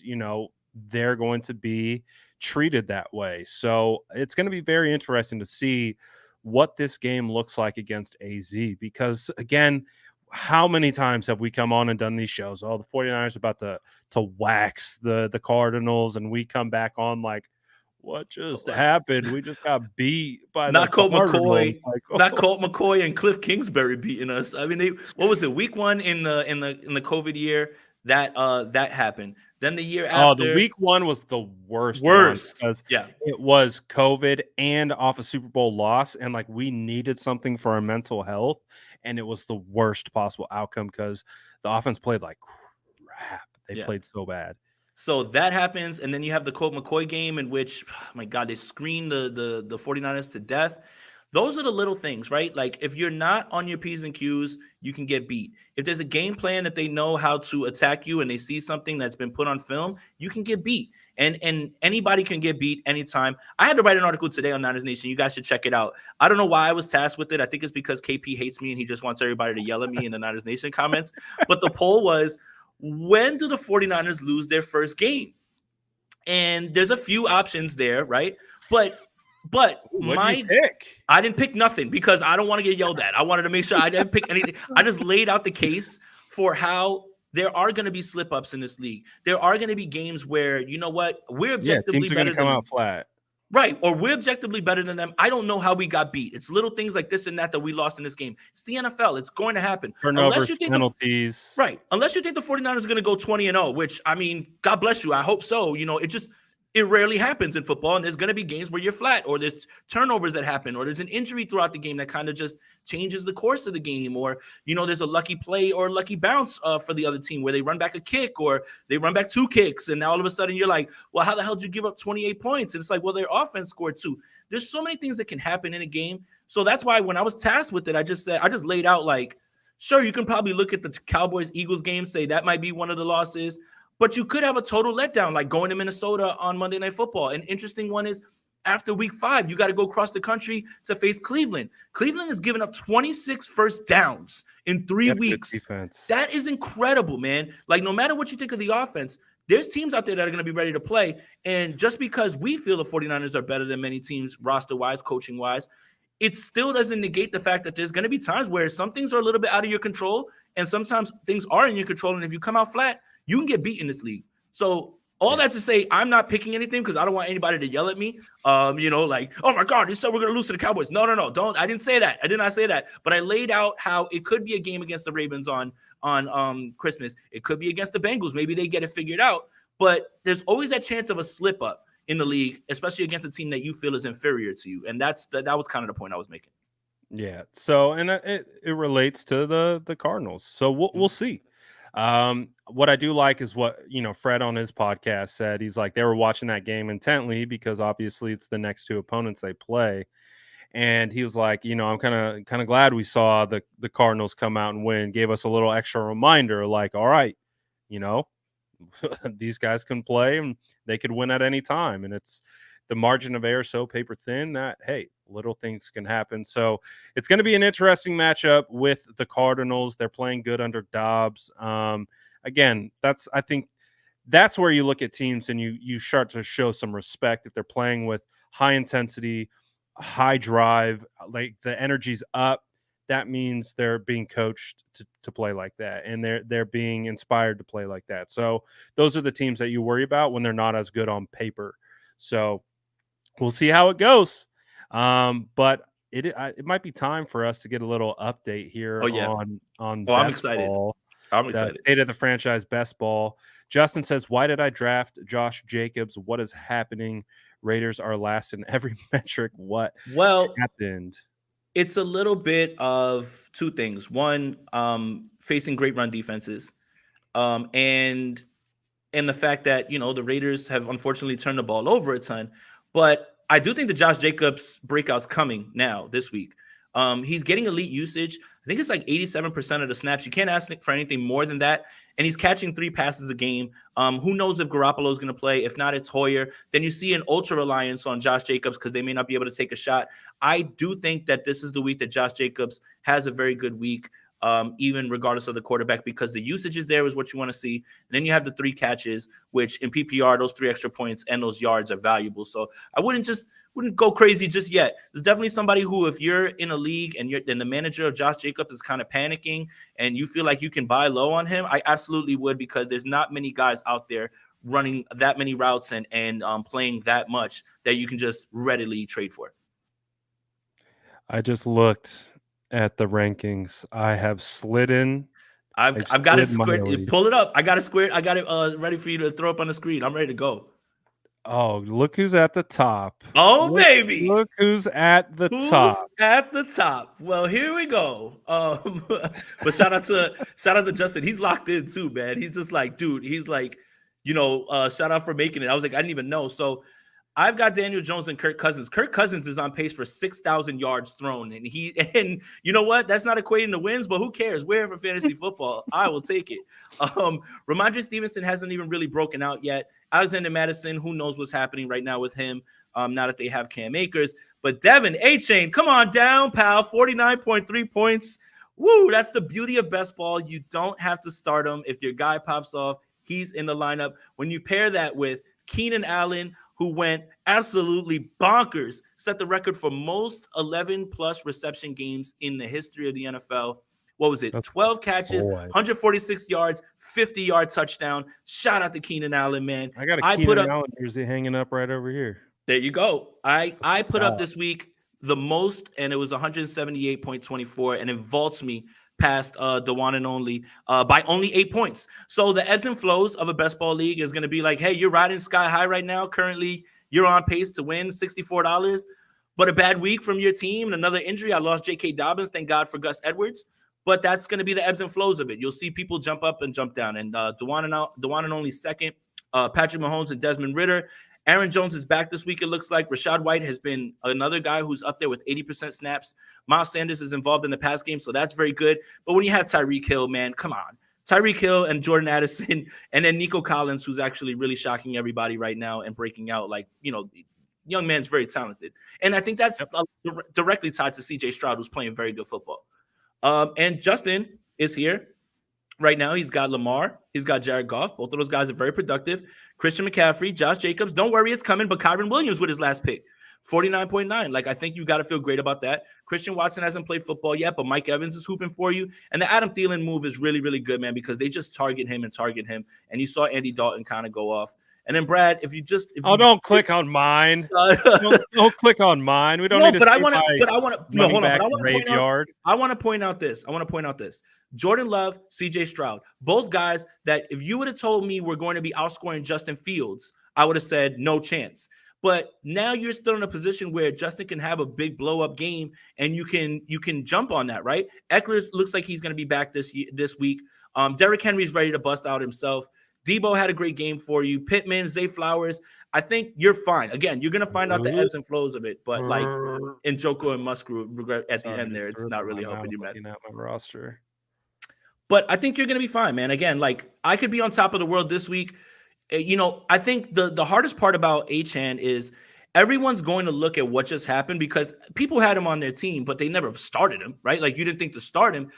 they're going to be treated that way. So it's going to be very interesting to see what this game looks like against AZ because again, how many times have we come on and done these shows? Oh, the 49ers are about to wax the Cardinals, and we come back on like, what just happened? We just got beat by the Not Colt Cardinals. McCoy, Like, not Colt McCoy and Cliff Kingsbury beating us. I mean, what was it? Week 1 in the COVID year that happened. Then the year oh, the after, week 1 was the worst one worst. because Yeah. it was COVID and off a Super Bowl loss, and like we needed something for our mental health, and it was the worst possible outcome because the offense played like crap. They Yeah. played so bad. So that happens, and then you have the Colt McCoy game in which, oh my God, they screen the 49ers to death. Those are the little things, right? Like if you're not on your P's and Q's, you can get beat. If there's a game plan that they know how to attack you and they see something that's been put on film, you can get beat. And anybody can get beat anytime. I had to write an article today on Niners Nation. You guys should check it out. I don't know why I was tasked with it. I think it's because KP hates me and he just wants everybody to yell at me in the Niners Nation comments. But the poll was, when do the 49ers lose their first game? And there's a few options there, right? But What'd you pick? I didn't pick nothing because I don't want to get yelled at. I wanted to make sure I didn't pick anything. I just laid out the case for how there are going to be slip ups in this league. There are going to be games where, you know what, we're objectively teams are going better to come than out flat. right, or we're objectively better than them. I don't know how we got beat. It's little things like this and that we lost in this game. It's the NFL. It's going to happen. Unless you Turnovers, think penalties. right. Unless you think the 49ers are going to go 20-0, which, I mean, God bless you. I hope so. It rarely happens in football, and there's going to be games where you're flat, or there's turnovers that happen, or there's an injury throughout the game that kind of just changes the course of the game, or, there's a lucky play or a lucky bounce for the other team where they run back a kick or they run back 2 kicks, and now all of a sudden you're like, well, how the hell did you give up 28 points? And it's like, well, their offense scored 2. There's so many things that can happen in a game. So that's why when I was tasked with it, I just laid out like, sure, you can probably look at the Cowboys-Eagles game, say that might be one of the losses. But you could have a total letdown, like going to Minnesota on Monday Night Football. An interesting one is after week 5, you got to go across the country to face Cleveland. Cleveland has given up 26 first downs in 3 weeks. That is incredible, man. Like, no matter what you think of the offense, there's teams out there that are going to be ready to play. And just because we feel the 49ers are better than many teams roster-wise, coaching-wise, it still doesn't negate the fact that there's going to be times where some things are a little bit out of your control, and sometimes things are in your control. And if you come out flat, you can get beat in this league. So all that to say, I'm not picking anything because I don't want anybody to yell at me. Like, oh my God, this said we're gonna lose to the Cowboys. No, don't. I didn't say that. I did not say that. But I laid out how it could be a game against the Ravens on Christmas. It could be against the Bengals. Maybe they get it figured out. But there's always that chance of a slip up in the league, especially against a team that you feel is inferior to you. And that was kind of the point I was making. Yeah. So, and it relates to the Cardinals. So we'll see. What I do like is what, Fred on his podcast said. He's like, they were watching that game intently because obviously it's the next two opponents they play. And he was like, I'm kind of glad we saw the Cardinals come out and win. Gave us a little extra reminder, like, all right, you know, these guys can play and they could win at any time. And it's the margin of error so paper thin that, hey, little things can happen. So it's going to be an interesting matchup with the Cardinals. They're playing good under Dobbs. Again, I think that's where you look at teams and you start to show some respect if they're playing with high intensity, high drive, like the energy's up. That means they're being coached to play like that, and they're being inspired to play like that. So those are the teams that you worry about when they're not as good on paper. So we'll see how it goes. But it might be time for us to get a little update Oh here yeah. on Oh, I'm best excited. ball, I'm the excited. state of the franchise best ball. Justin says, "Why did I draft Josh Jacobs? What is happening? Raiders are last in every metric. What Well, happened?" it's a little bit of two things. One, facing great run defenses, and the fact that the Raiders have unfortunately turned the ball over a ton. But I do think the Josh Jacobs breakout's coming now this week. He's getting elite usage. I think it's like 87% of the snaps. You can't ask for anything more than that. And he's catching 3 passes a game. Who knows if Garoppolo is going to play? If not, it's Hoyer. Then you see an ultra reliance on Josh Jacobs because they may not be able to take a shot. I do think that this is the week that Josh Jacobs has a very good week. Even regardless of the quarterback, because the usage is there is what you want to see. And then you have the 3 catches, which in PPR, those 3 extra points and those yards are valuable. So I wouldn't go crazy just yet. There's definitely somebody who, if you're in a league and the manager of Josh Jacobs is kind of panicking and you feel like you can buy low on him, I absolutely would, because there's not many guys out there running that many routes and playing that much that you can just readily trade for. I just looked at the rankings. I have slidden. I've got it squared. mightily. Pull it up. I got it squared. I got it ready for you to throw up on the screen. I'm ready to go. Oh, look who's at the top. Oh, baby. Look who's at the Who's top. at the top? Well, here we go. But shout out to Justin. He's locked in too, man. He's just like, dude, he's like, shout out for making it. I was like, I didn't even know. So I've got Daniel Jones and Kirk Cousins. Kirk Cousins is on pace for 6,000 yards thrown. And you know what? That's not equating to wins, but who cares? We're here for fantasy football. I will take it. Ramondre Stevenson hasn't even really broken out yet. Alexander Madison, who knows what's happening right now with him, now that they have Cam Akers. But Devin A-Chain, come on down, pal. 49.3 points. Woo, that's the beauty of best ball. You don't have to start him. If your guy pops off, he's in the lineup. When you pair that with Keenan Allen, who went absolutely bonkers, set the record for most 11-plus reception games in the history of the NFL. What was it? That's 12 catches, boy. 146 yards, 50-yard touchdown. Shout out to Keenan Allen, man. I got a Keenan Allen jersey hanging up right over here. There you go. I put up this week the most, and it was 178.24, and it vaults me past the one and only by only 8 points. So the ebbs and flows of a best ball league is going to be like, hey, you're riding sky high right now. Currently, you're on pace to win $64, but a bad week from your team and another injury. I lost J.K. Dobbins. Thank God for Gus Edwards. But that's going to be the ebbs and flows of it. You'll see people jump up and jump down. And the one and only second, Patrick Mahomes and Desmond Ridder. Aaron Jones is back this week, it looks like. Rashad White has been another guy who's up there with 80% snaps. Miles Sanders is involved in the pass game, so that's very good. But when you have Tyreek Hill, man, come on. Tyreek Hill and Jordan Addison, and then Nico Collins, who's actually really shocking everybody right now and breaking out. Like, young man's very talented. And I think that's directly tied to C.J. Stroud, who's playing very good football. And Justin is here. Right now, he's got Lamar. He's got Jared Goff. Both of those guys are very productive. Christian McCaffrey, Josh Jacobs. Don't worry, it's coming. But Kyron Williams with his last pick, 49.9. Like, I think you got to feel great about that. Christian Watson hasn't played football yet, but Mike Evans is hooping for you. And the Adam Thielen move is really, really good, man, because they just target him. And you saw Andy Dalton kind of go off. And then Brad, don't click on mine. Don't click on mine. We don't need to. But I want to point out this. Jordan Love, CJ Stroud, both guys that if you would have told me we're going to be outscoring Justin Fields, I would have said no chance. But now you're still in a position where Justin can have a big blow up game, and you can jump on that, right? Eckler looks like he's going to be back this week. Derrick Henry's ready to bust out himself. Debo had a great game for you. Pittman, Zay Flowers. I think you're fine. Again, you're gonna find out the ebbs and flows of it, but like Njoku and Musgrove at the end Sorry, there, it's it's ripping not my really helping mouth you, man. looking at my roster. But I think you're gonna be fine, man. Again, like I could be on top of the world this week. I think the hardest part about Achan is everyone's going to look at what just happened because people had him on their team, but they never started him, right? Like you didn't think to start him.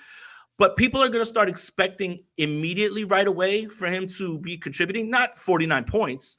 But people are going to start expecting immediately right away for him to be contributing, not 49 points,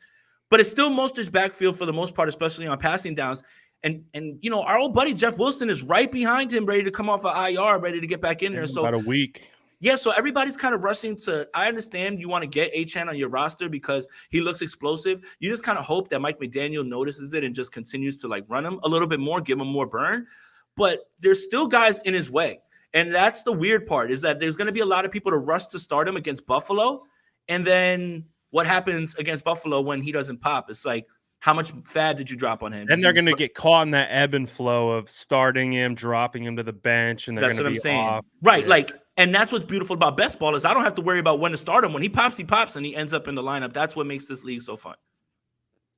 but it's still Mostert's backfield for the most part, especially on passing downs. And our old buddy Jeff Wilson is right behind him, ready to come off of IR, ready to get back in there. So about a week. yeah, so everybody's kind of rushing to. I understand you want to get Achan on your roster because he looks explosive. You just kind of hope that Mike McDaniel notices it and just continues to like run him a little bit more, give him more burn. But there's still guys in his way. And that's the weird part is that there's going to be a lot of people to rush to start him against Buffalo. And then what happens against Buffalo when he doesn't pop? It's like, how much fab did you drop on him? And they're going to get caught in that ebb and flow of starting him, dropping him to the bench, and they're going to be off. Right. Yeah. Like, and that's what's beautiful about best ball is I don't have to worry about when to start him. When he pops, and he ends up in the lineup. That's what makes this league so fun.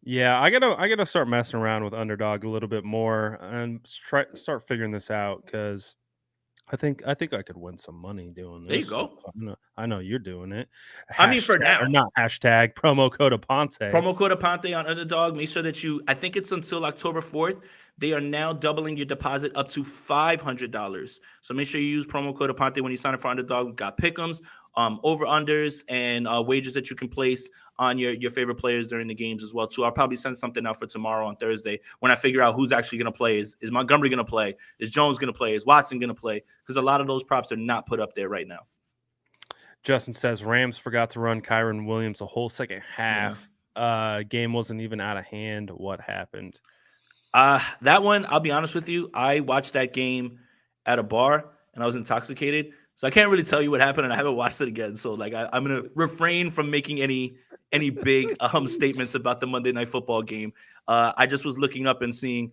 Yeah, I gotta start messing around with underdog a little bit more and start figuring this out because I think I could win some money doing this. There you go. I know you're doing it. I mean, for now, or not hashtag promo code Aponte. Promo code Aponte on Underdog. Make sure that I think it's until October 4th. They are now doubling your deposit up to $500. So make sure you use promo code Aponte when you sign up for Underdog. We've got pick'ems, over-unders, and wagers that you can place on your favorite players during the games as well, too. I'll probably send something out for tomorrow on Thursday when I figure out who's actually going to play. Is Montgomery going to play? Is Jones going to play? Is Watson going to play? Because a lot of those props are not put up there right now. Justin says Rams forgot to run Kyron Williams a whole second half. Yeah. Game wasn't even out of hand. What happened? That one, I'll be honest with you. I watched that game at a bar and I was intoxicated. So I can't really tell you what happened and I haven't watched it again. So like I'm going to refrain from making any big statements about the Monday Night Football game. I just was looking up and seeing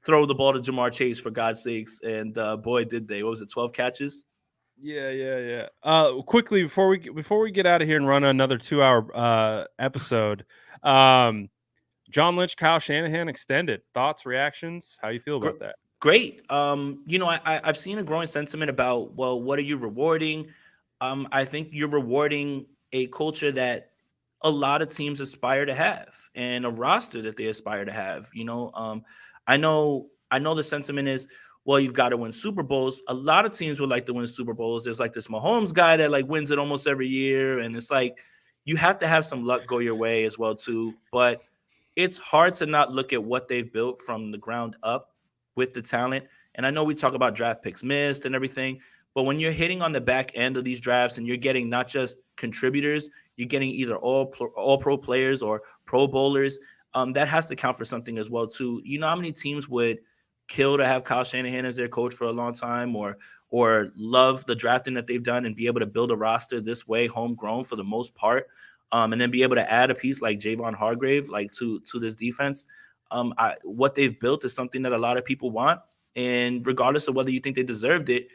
throw the ball to Jamar Chase for God's sakes. And boy, did they. What was it, 12 catches? Yeah. Quickly before we get out of here and run another 2-hour episode, John Lynch, Kyle Shanahan extended. Thoughts, reactions? How you feel about that? Great. I've seen a growing sentiment about, well, what are you rewarding? I think you're rewarding a culture that a lot of teams aspire to have and a roster that they aspire to have. I know the sentiment is, well, you've got to win Super Bowls. A lot of teams would like to win Super Bowls. There's like this Mahomes guy that like wins it almost every year. And it's like, you have to have some luck go your way as well, too. But it's hard to not look at what they've built from the ground up with the talent. And I know we talk about draft picks missed and everything, but when you're hitting on the back end of these drafts and you're getting not just contributors, you're getting either all pro players or pro bowlers, that has to count for something as well, too. You know how many teams would kill to have Kyle Shanahan as their coach for a long time or love the drafting that they've done and be able to build a roster this way, homegrown for the most part, and then be able to add a piece like Javon Hargrave like to this defense. What they've built is something that a lot of people want. And regardless of whether you think they deserved it,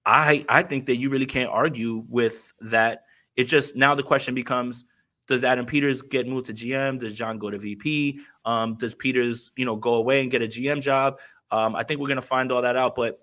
I think that you really can't argue with that. It just now the question becomes, does Adam Peters get moved to GM? Does John go to VP? Does Peters, go away and get a GM job? I think we're going to find all that out, but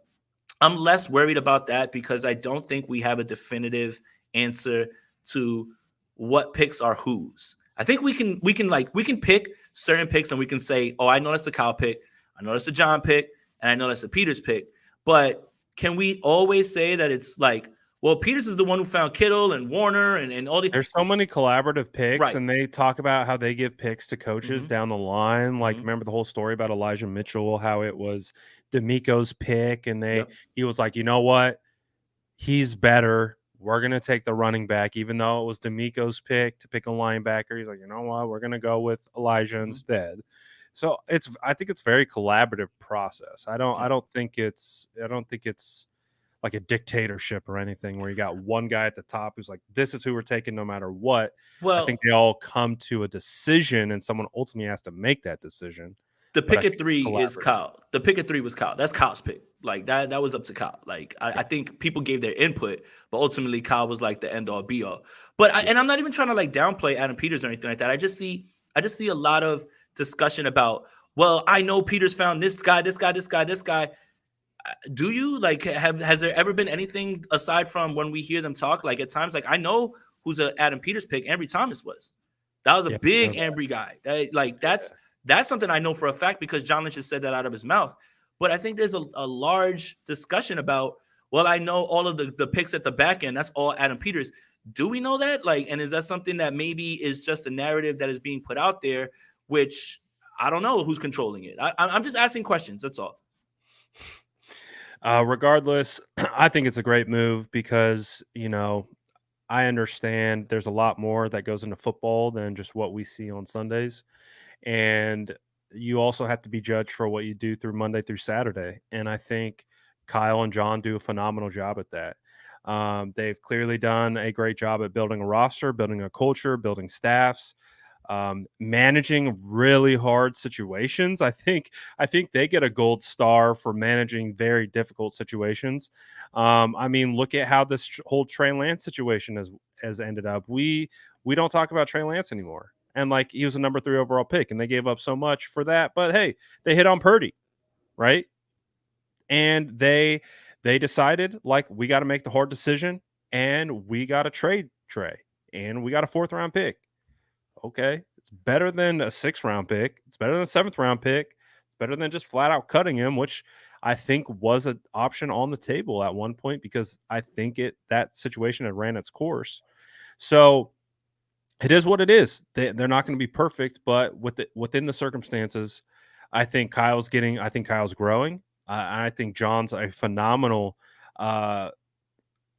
I'm less worried about that because I don't think we have a definitive answer to what picks are whose. I think we can pick certain picks and we can say, oh, I know that's a Kyle pick, I know that's a John pick, and I know that's a Peters pick. But can we always say that it's like, well, Peters is the one who found Kittle and Warner and all the. There's so many collaborative picks, right. And they talk about how they give picks to coaches down the line. Like, remember the whole story about Elijah Mitchell, how it was D'Amico's pick, and he was like, you know what, he's better. We're going to take the running back, even though it was D'Amico's pick to pick a linebacker. He's like, you know what, we're going to go with Elijah instead. So I think it's very collaborative process. I don't think it's like a dictatorship or anything where you got one guy at the top who's like, this is who we're taking no matter what. I think Well, they all come to a decision, and someone ultimately has to make that decision. the But I pick think at it's three is collaborative. Kyle. The pick at three was Kyle. That's Kyle's pick. Like that was up to Kyle. Like I Yeah, think people gave their input, but ultimately Kyle was like the end all be all. But yeah, and I'm not even trying to like downplay Adam Peters or anything like that. I just see a lot of discussion about, well, I know Peters found this guy, this guy, this guy, this guy. Do you like has there ever been anything aside from when we hear them talk? Like at times, like I know who's a Adam Peters pick. Ambry Thomas was. That was a yeah. I know big that. Ambry guy. Like Yeah. that's something I know for a fact because John Lynch has said that out of his mouth. But I think there's a large discussion about, well, I know all of the picks at the back end. That's all Adam Peters. Do we know that? Like, and is that something that maybe is just a narrative that is being put out there, which I don't know who's controlling it. I'm just asking questions. That's all. Regardless, I think it's a great move because, I understand there's a lot more that goes into football than just what we see on Sundays. And you also have to be judged for what you do through Monday through Saturday. And I think Kyle and John do a phenomenal job at that. They've clearly done a great job at building a roster, building a culture, building staffs, managing really hard situations. I think they get a gold star for managing very difficult situations. I mean, look at how this whole Trey Lance situation has ended up. We don't talk about Trey Lance anymore. And like he was a number 3 overall pick, and they gave up so much for that. But hey, they hit on Purdy, right? And they decided like we got to make the hard decision, and we got to trade Trey, and we got a 4th round pick. Okay, it's better than a 6th round pick. It's better than a 7th round pick. It's better than just flat out cutting him, which I think was an option on the table at one point because I think that situation had ran its course. So it is what it is. They're not going to be perfect, but within the circumstances, I think Kyle's growing. I think John's a phenomenal uh,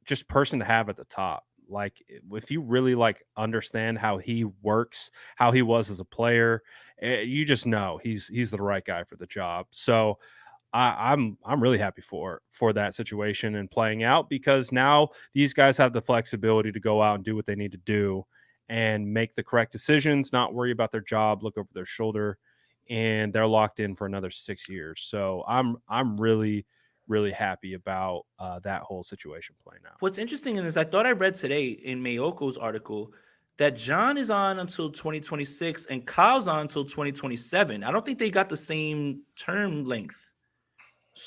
just person to have at the top. Like if you really like understand how he works, how he was as a player, you just know he's the right guy for the job. So I'm really happy for that situation and playing out because now these guys have the flexibility to go out and do what they need to do and make the correct decisions, not worry about their job, look over their shoulder, and they're locked in for another 6 years. So I'm really happy about that whole situation playing out. What's interesting is I thought I read today in Mayoko's article that John is on until 2026 and Kyle's on until 2027. I don't think they got the same term length.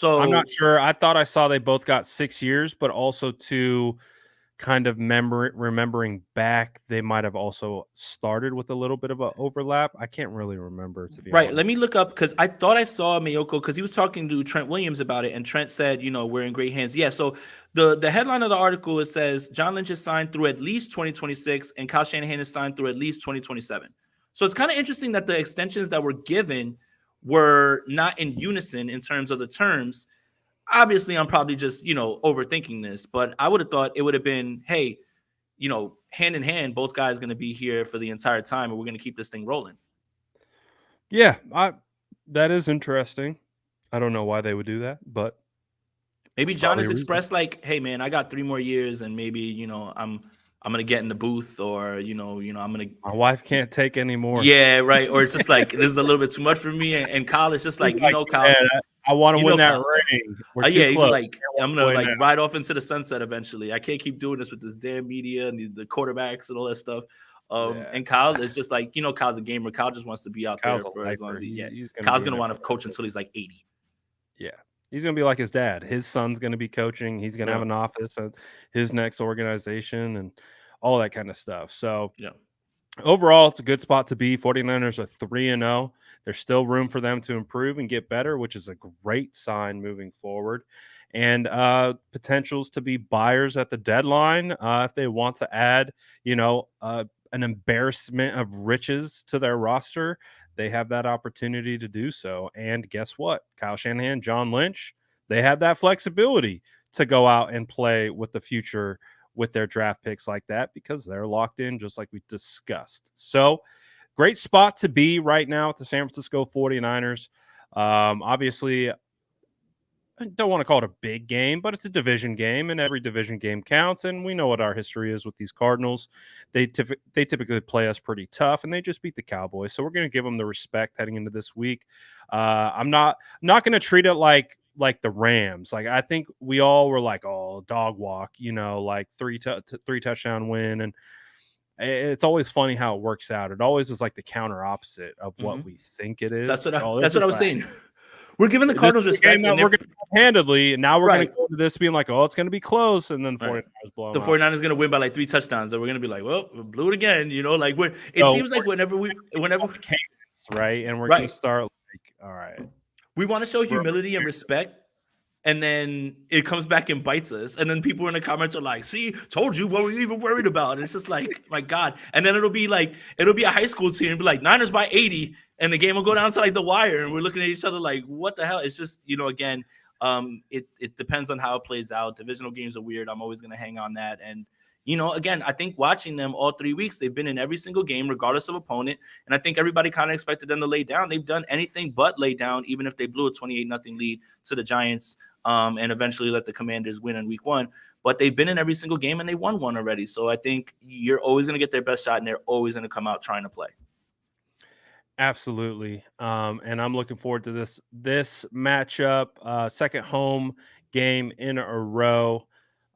I'm not So sure. I thought I saw they both got 6 years, but also to kind of remembering back, they might have also started with a little bit of a overlap. I can't really remember, to be right, honest. let me look up because I thought I saw Mayoko because he was talking to Trent Williams about it, and Trent said, we're in great hands. Yeah, so the headline of the article, it says John Lynch is signed through at least 2026 and Kyle Shanahan is signed through at least 2027. So it's kind of interesting that the extensions that were given were not in unison in terms of the terms. Obviously, I'm probably just, overthinking this, but I would have thought it would have been, hey, hand in hand, both guys going to be here for the entire time and we're going to keep this thing rolling. Yeah, that is interesting. I don't know why they would do that, but Maybe it's John probably a has reason. expressed like, "Hey, man, I got 3 more years, and maybe I'm gonna get in the booth, or I'm gonna." My wife can't take any more. Yeah, right. Or it's just like this is a little bit too much for me. And Kyle is just He's like, like, Kyle, "Man, I wanna win that Kyle. ring. We're too Yeah, he'd be close. like, Can't I'm walk gonna away like now." ride off into the sunset eventually. I can't keep doing this with this damn media and the quarterbacks and all that stuff. Yeah. And Kyle is just like, Kyle's a gamer. Kyle just wants to be out there Kyle's a for as long as lifer. he. Yeah, He's gonna Kyle's be in gonna there want to coach forever. until he's like 80. Yeah. He's gonna be like his dad. His son's gonna be coaching. He's gonna have Yeah, an office at his next organization and all that kind of stuff. So yeah. overall, it's a good spot to be. 49ers are 3-0. There's still room for them to improve and get better, which is a great sign moving forward. And potentials to be buyers at the deadline if they want to add, an embarrassment of riches to their roster. They have that opportunity to do so. And guess what? Kyle Shanahan, John Lynch, they have that flexibility to go out and play with the future with their draft picks like that because they're locked in just like we discussed. So great spot to be right now at the San Francisco 49ers. Obviously, I don't want to call it a big game, but it's a division game, and every division game counts. And we know what our history is with these Cardinals. They typically play us pretty tough, and they just beat the Cowboys. So we're going to give them the respect heading into this week. I'm not going to treat it like the Rams. Like I think we all were like, oh, dog walk, like three touchdown win, and it's always funny how it works out. It always is like the counter opposite of what we think it is. That's what Like, I oh, that's what I was saying. We're giving the this Cardinals is a game respect, that and we're going to handedly, and now we're going right. to go to this being like, oh, it's going to be close, and then 49ers blow The them out. 49ers going to win by like 3 touchdowns, and we're going to be like, well, we blew it again. Like it So seems like whenever cadence, right, and we're right, going to start like, all right, we want to show humility and respect. And then it comes back and bites us. And then people in the comments are like, see, told you what we're even worried about. And it's just like, my God. And then it'll be a high school team and be like Niners by 80. And the game will go down to like the wire. And we're looking at each other like, what the hell? It's just, again, it depends on how it plays out. Divisional games are weird. I'm always going to hang on that. And, again, I think watching them all 3 weeks, they've been in every single game, regardless of opponent. And I think everybody kind of expected them to lay down. They've done anything but lay down, even if they blew a 28-0 lead to the Giants. And eventually let the Commanders win in week 1. But they've been in every single game and they won one already. So I think you're always going to get their best shot and they're always going to come out trying to play. Absolutely. And I'm looking forward to this matchup, second home game in a row.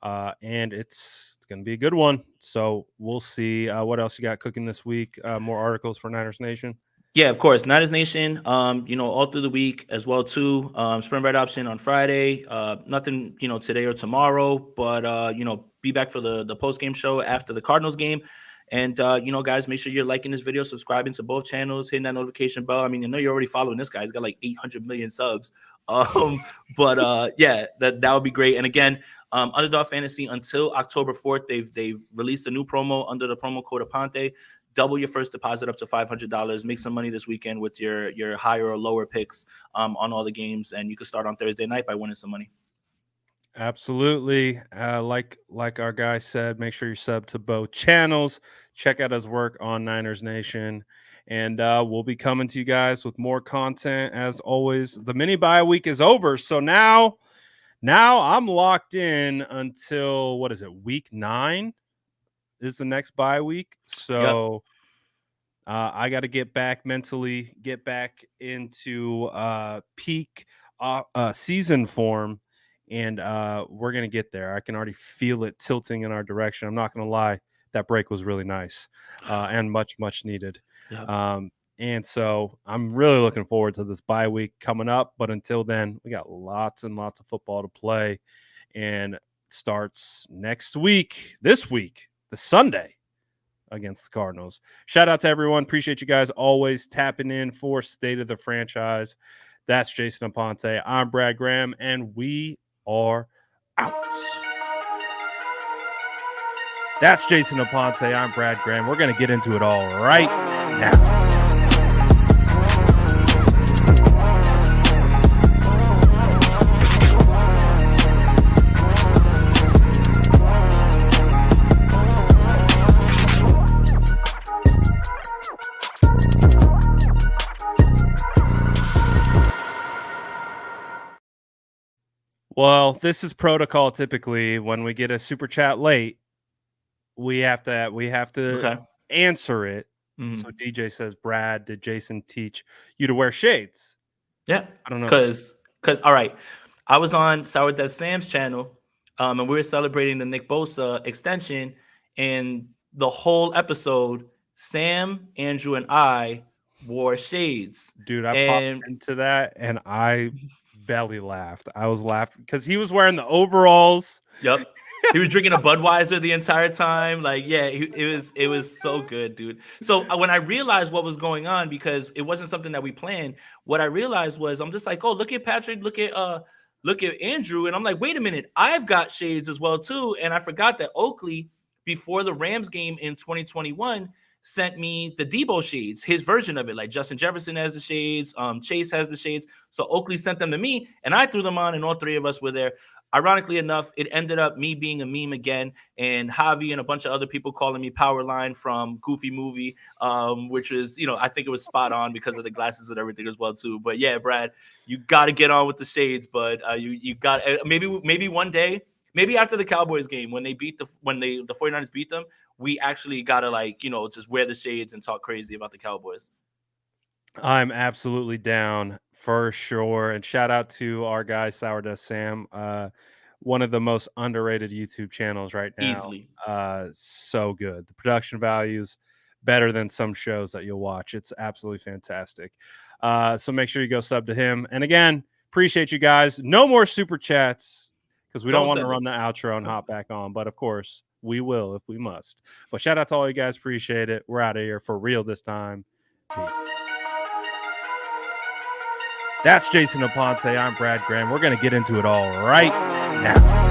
And it's going to be a good one. So we'll see what else you got cooking this week. More articles for Niners Nation. Yeah, of course. Niners Nation, all through the week as well, too. Spring Red Option on Friday. Nothing, today or tomorrow, but, be back for the post-game show after the Cardinals game. And, guys, make sure you're liking this video, subscribing to both channels, hitting that notification bell. I mean, I know you're already following this guy. He's got like 800 million subs. Yeah, that would be great. And again, Underdog Fantasy until October 4th, they've released a new promo under the promo code Aponte. Double your first deposit up to $500. Make some money this weekend with your higher or lower picks on all the games, and you can start on Thursday night by winning some money. Absolutely. Like our guy said, make sure you sub to both channels. Check out his work on Niners Nation, and we'll be coming to you guys with more content as always. The mini bye week is over, so now I'm locked in until week 9 is the next bye week. So I got to get back mentally, get back into peak season form, and we're going to get there. I can already feel it tilting in our direction. I'm not going to lie. That break was really nice and much, much needed. Yep. And so I'm really looking forward to this bye week coming up. But until then, we got lots and lots of football to play, and it starts next week, this week, the Sunday against the Cardinals. Shout out to everyone. Appreciate you guys always tapping in for State of the Franchise. That's Jason Aponte. I'm Brad Graham, and we are out. That's Jason Aponte. I'm Brad Graham. We're going to get into it all right now. Well, this is protocol. Typically, when we get a super chat late, we have to answer it. Mm-hmm. So DJ says, Brad, did Jason teach you to wear shades? Yeah, I don't know. Because all right, I was on Sour Death Sam's channel, and we were celebrating the Nick Bosa extension, and the whole episode, Sam, Andrew, and I wore shades. Dude, I popped into that and I belly laughed. I was laughing because he was wearing the overalls. Yep. He was drinking a Budweiser the entire time. Like, yeah, it was so good, dude. So when I realized what was going on, because it wasn't something that we planned, what I realized was I'm just like, oh, look at Patrick, look at Andrew. And I'm like, wait a minute, I've got shades as well, too. And I forgot that Oakley, before the Rams game in 2021, sent me the Debo shades, his version of it. Like Justin Jefferson has the shades, Chase has the shades. So Oakley sent them to me, and I threw them on, and all three of us were there. Ironically enough, it ended up me being a meme again, and Javi and a bunch of other people calling me Powerline from Goofy Movie, which is, I think it was spot on because of the glasses and everything as well too. But yeah, Brad, you got to get on with the shades, but you got maybe one day, maybe after the Cowboys game when the 49ers beat them, we actually gotta just wear the shades and talk crazy about the Cowboys. I'm absolutely down for sure. And shout out to our guy Sourdough Sam, one of the most underrated YouTube channels right now. Easily. So good. The production values better than some shows that you'll watch. It's absolutely fantastic. So make sure you go sub to him. And again, appreciate you guys. No more super chats because we don't want to run the outro and hop back on. But of course, we will if we must. But shout out to all you guys. Appreciate it. We're out of here for real this time. Peace. That's Jason Aponte. I'm Brad Graham. We're going to get into it all right now.